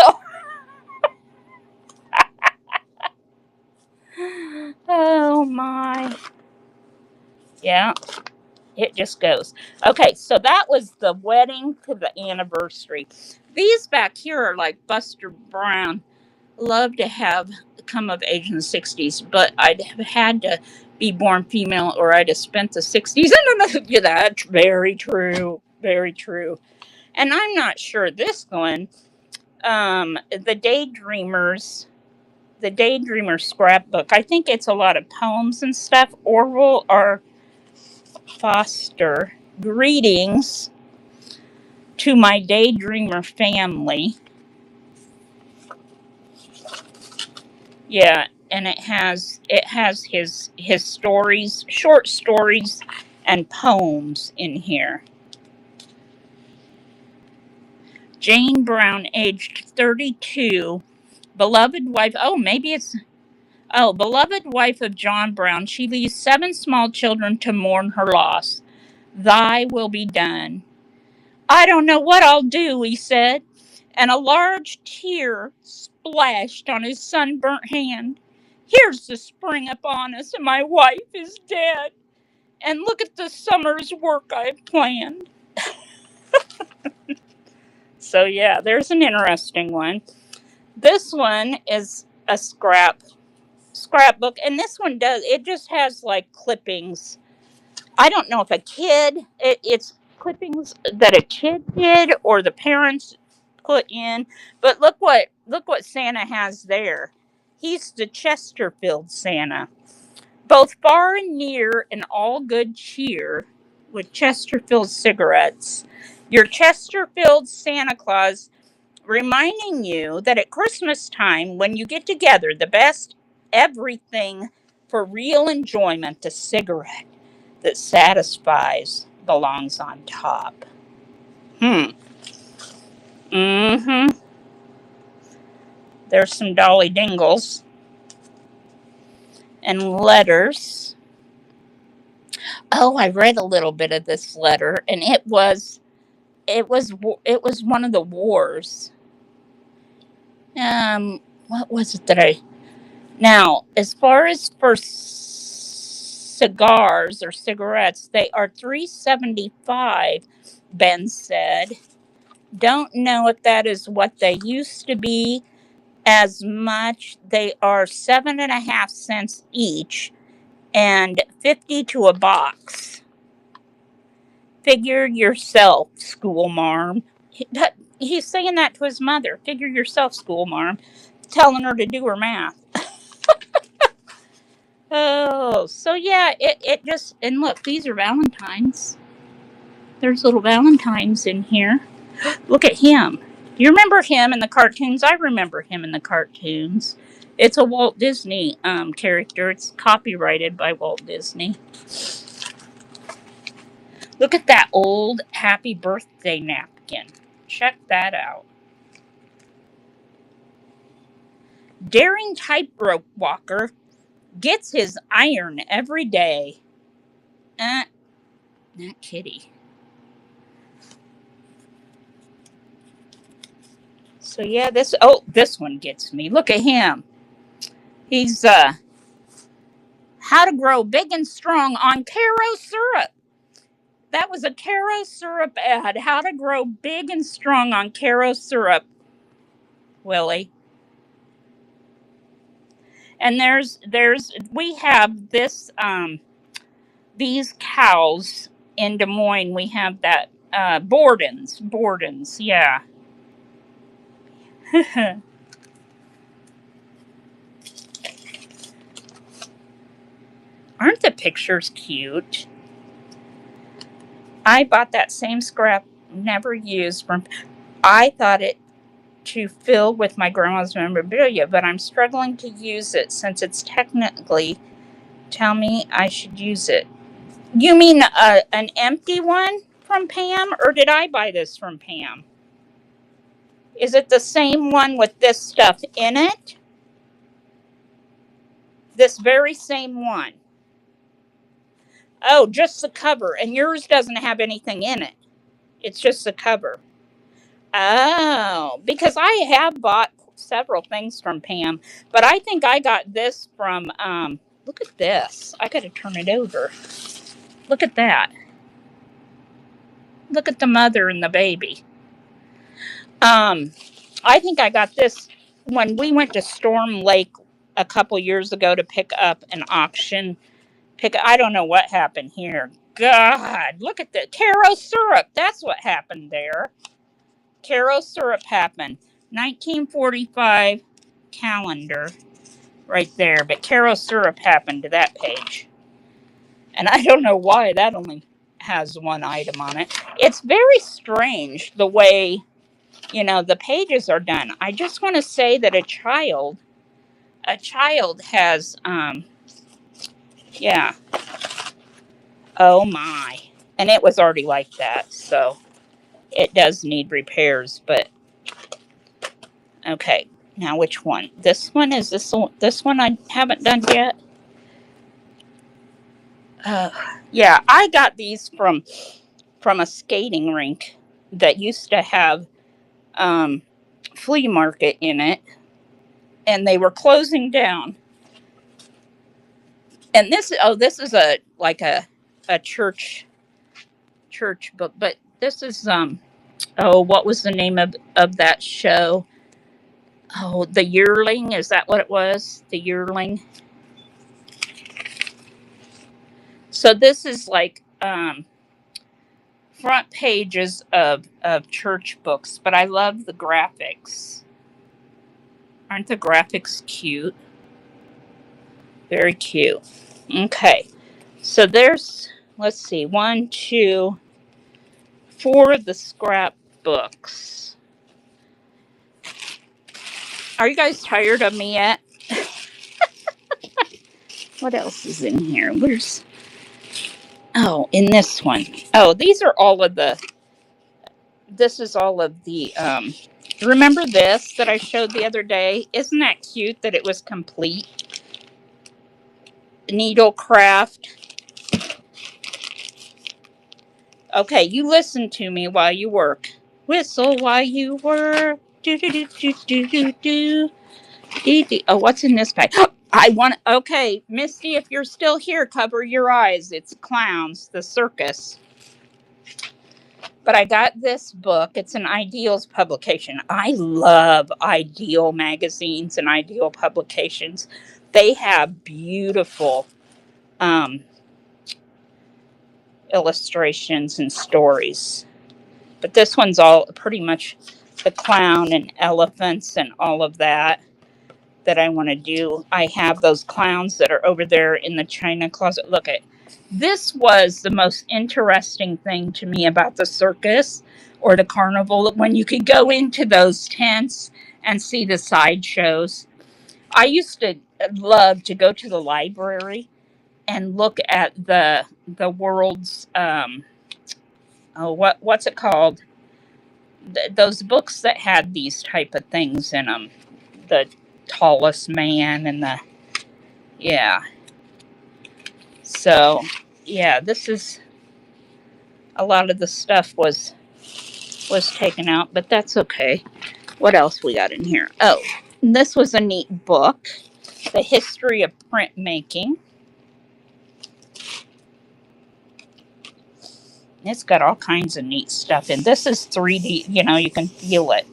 oh my. Yeah, it just goes. Okay, so that was the wedding to the anniversary. These back here are like Buster Brown. Love to have come of age in the 60s, but I'd have had to be born female or I'd have spent the 60s. And that's very true. Very true. And I'm not sure this one, the Daydreamers scrapbook. I think it's a lot of poems and stuff. Orwell or Foster. Greetings to my Daydreamer family. Yeah, and it has his stories, short stories, and poems in here. Jane Brown, aged 32, beloved wife. Oh, maybe it's beloved wife of John Brown. She leaves 7 small children to mourn her loss. Thy will be done. I don't know what I'll do, he said, and a large tear splashed on his sunburnt hand. Here's the spring upon us, and my wife is dead. And look at the summer's work I've planned. So, yeah, there's an interesting one. This one is a scrapbook, and this one it just has like clippings. I don't know if it's clippings that a kid did or the parents put in, but look what Santa has there. He's the Chesterfield Santa, both far and near and all good cheer with Chesterfield cigarettes. Your Chesterfield Santa Claus reminding you that at Christmas time, when you get together, the best everything for real enjoyment, a cigarette that satisfies belongs on top. Mm-hmm. There's some Dolly Dingles and letters. Oh, I read a little bit of this letter, and it was one of the wars. What was it that I now, as far as for cigars or cigarettes, they are $3.75, Ben said. Don't know if that is what they used to be as much. They are 7.5 cents each and 50 to a box. Figure yourself, school marm. He's saying that to his mother. Figure yourself, school marm. Telling her to do her math. Oh, so yeah, it just, and look, these are Valentines. There's little Valentines in here. Look at him. Do you remember him in the cartoons? I remember him in the cartoons. It's a Walt Disney character. It's copyrighted by Walt Disney. Look at that old happy birthday napkin. Check that out. Daring tightrope walker gets his iron every day. Not kitty. So yeah, this one gets me. Look at him. He's how to grow big and strong on Caro syrup. That was a Caro syrup ad. How to grow big and strong on Caro syrup, Willie. And we have this, these cows in Des Moines. We have that, Borden's, yeah. Aren't the pictures cute? I bought that same scrap, never used from. I thought it to fill with my grandma's memorabilia, but I'm struggling to use it since it's technically. Tell me I should use it. You mean an empty one from Pam, or did I buy this from Pam? Is it the same one with this stuff in it? This very same one. Oh, just the cover, and yours doesn't have anything in it. It's just the cover. Oh, because I have bought several things from Pam, but I think I got this from, look at this. I got to turn it over. Look at that. Look at the mother and the baby. I think I got this when we went to Storm Lake a couple years ago to pick up an auction. I don't know what happened here. God, look at the Caro syrup. That's what happened there. Caro syrup happened. 1945 calendar right there. But Caro syrup happened to that page. And I don't know why that only has one item on it. It's very strange the way, the pages are done. I just want to say that a child has, yeah. Oh my. And it was already like that. So it does need repairs, but okay. Now which one? This one is this one I haven't done yet. Yeah, I got these from a skating rink that used to have flea market in it, and they were closing down. And this is a church book, but this is what was the name of that show? Oh, The Yearling, is that what it was? The Yearling. So this is like front pages of church books, but I love the graphics. Aren't the graphics cute? Very cute. Okay. So there's, let's see, 1, 2, 4 of the scrap books. Are you guys tired of me yet? What else is in here? In this one. Oh, these are all of this is all of the, remember this that I showed the other day? Isn't that cute that it was complete? Needlecraft. Okay, you listen to me while you work. Whistle while you work. Do do do do do do do. Oh, what's in this bag? Okay, Misty, if you're still here, cover your eyes. It's clowns, the circus. But I got this book. It's an Ideals publication. I love Ideal magazines and Ideal publications. They have beautiful illustrations and stories. But this one's all pretty much the clown and elephants and all of that I want to do. I have those clowns that are over there in the china closet. Look at this. Was the most interesting thing to me about the circus or the carnival, when you could go into those tents and see the sideshows. I used to love to go to the library and look at the world's what's it called? Those books that had these type of things in them. The tallest man and so this is a lot of the stuff was taken out, but that's okay. What else we got in here? Oh, this was a neat book, The History of Printmaking. It's got all kinds of neat stuff in. This is 3D, you can feel it.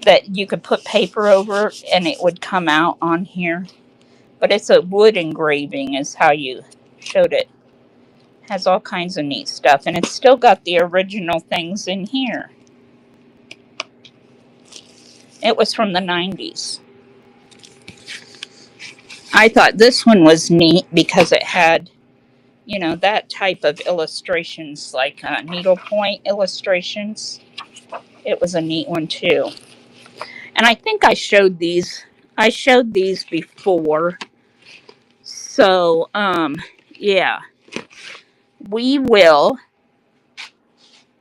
that you could put paper over and it would come out on here. But it's a wood engraving is how you showed it. Has all kinds of neat stuff. And it's still got the original things in here. It was from the 90s. I thought this one was neat because it had, you know, that type of illustrations, like needlepoint illustrations. It was a neat one too. And I think I showed these. I showed these before. So, yeah. We will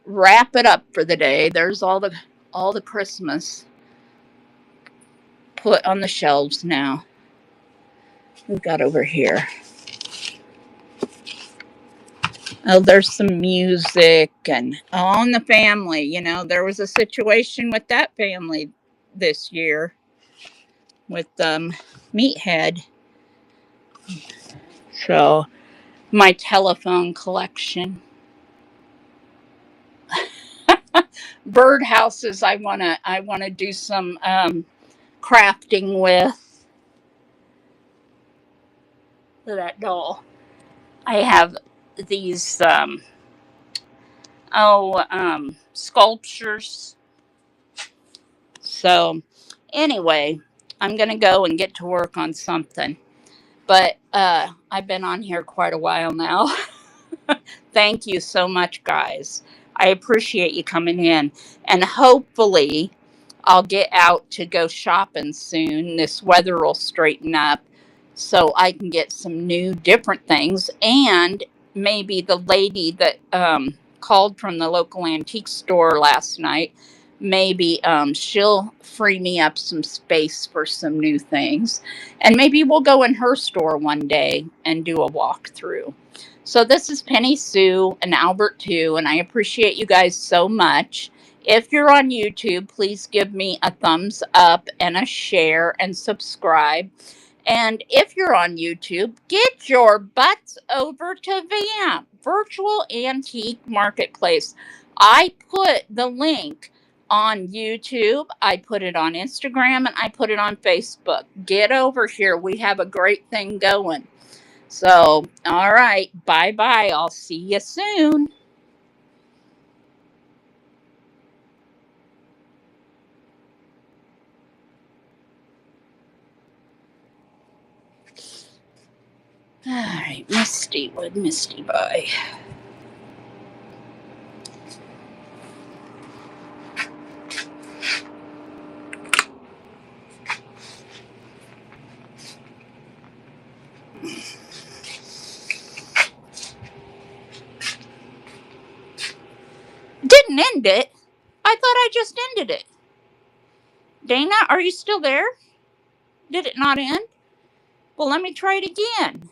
wrap it up for the day. There's all the Christmas put on the shelves now. We've got over here. Oh, there's some music and all in the family. You know, there was a situation with that family this year with Meathead. So, my telephone collection. Birdhouses I wanna do some crafting with. That doll. I have these sculptures. So anyway, I'm gonna go and get to work on something. But I've been on here quite a while now. Thank you so much, guys. I appreciate you coming in. And hopefully I'll get out to go shopping soon. This weather will straighten up so I can get some new different things. And maybe the lady that called from the local antique store last night, maybe she'll free me up some space for some new things. And maybe we'll go in her store one day and do a walkthrough. So this is Penny Sue and Albert too, and I appreciate you guys so much. If you're on YouTube, please give me a thumbs up and a share and subscribe. And if you're on YouTube, get your butts over to VAMP, Virtual Antique Marketplace. I put the link on YouTube, I put it on Instagram, and I put it on Facebook. Get over here. We have a great thing going. So, all right, bye-bye. I'll see you soon. All right, Misty would Misty bye. Didn't end it. I thought I just ended it. Dana, are you still there? Did it not end? Well, let me try it again.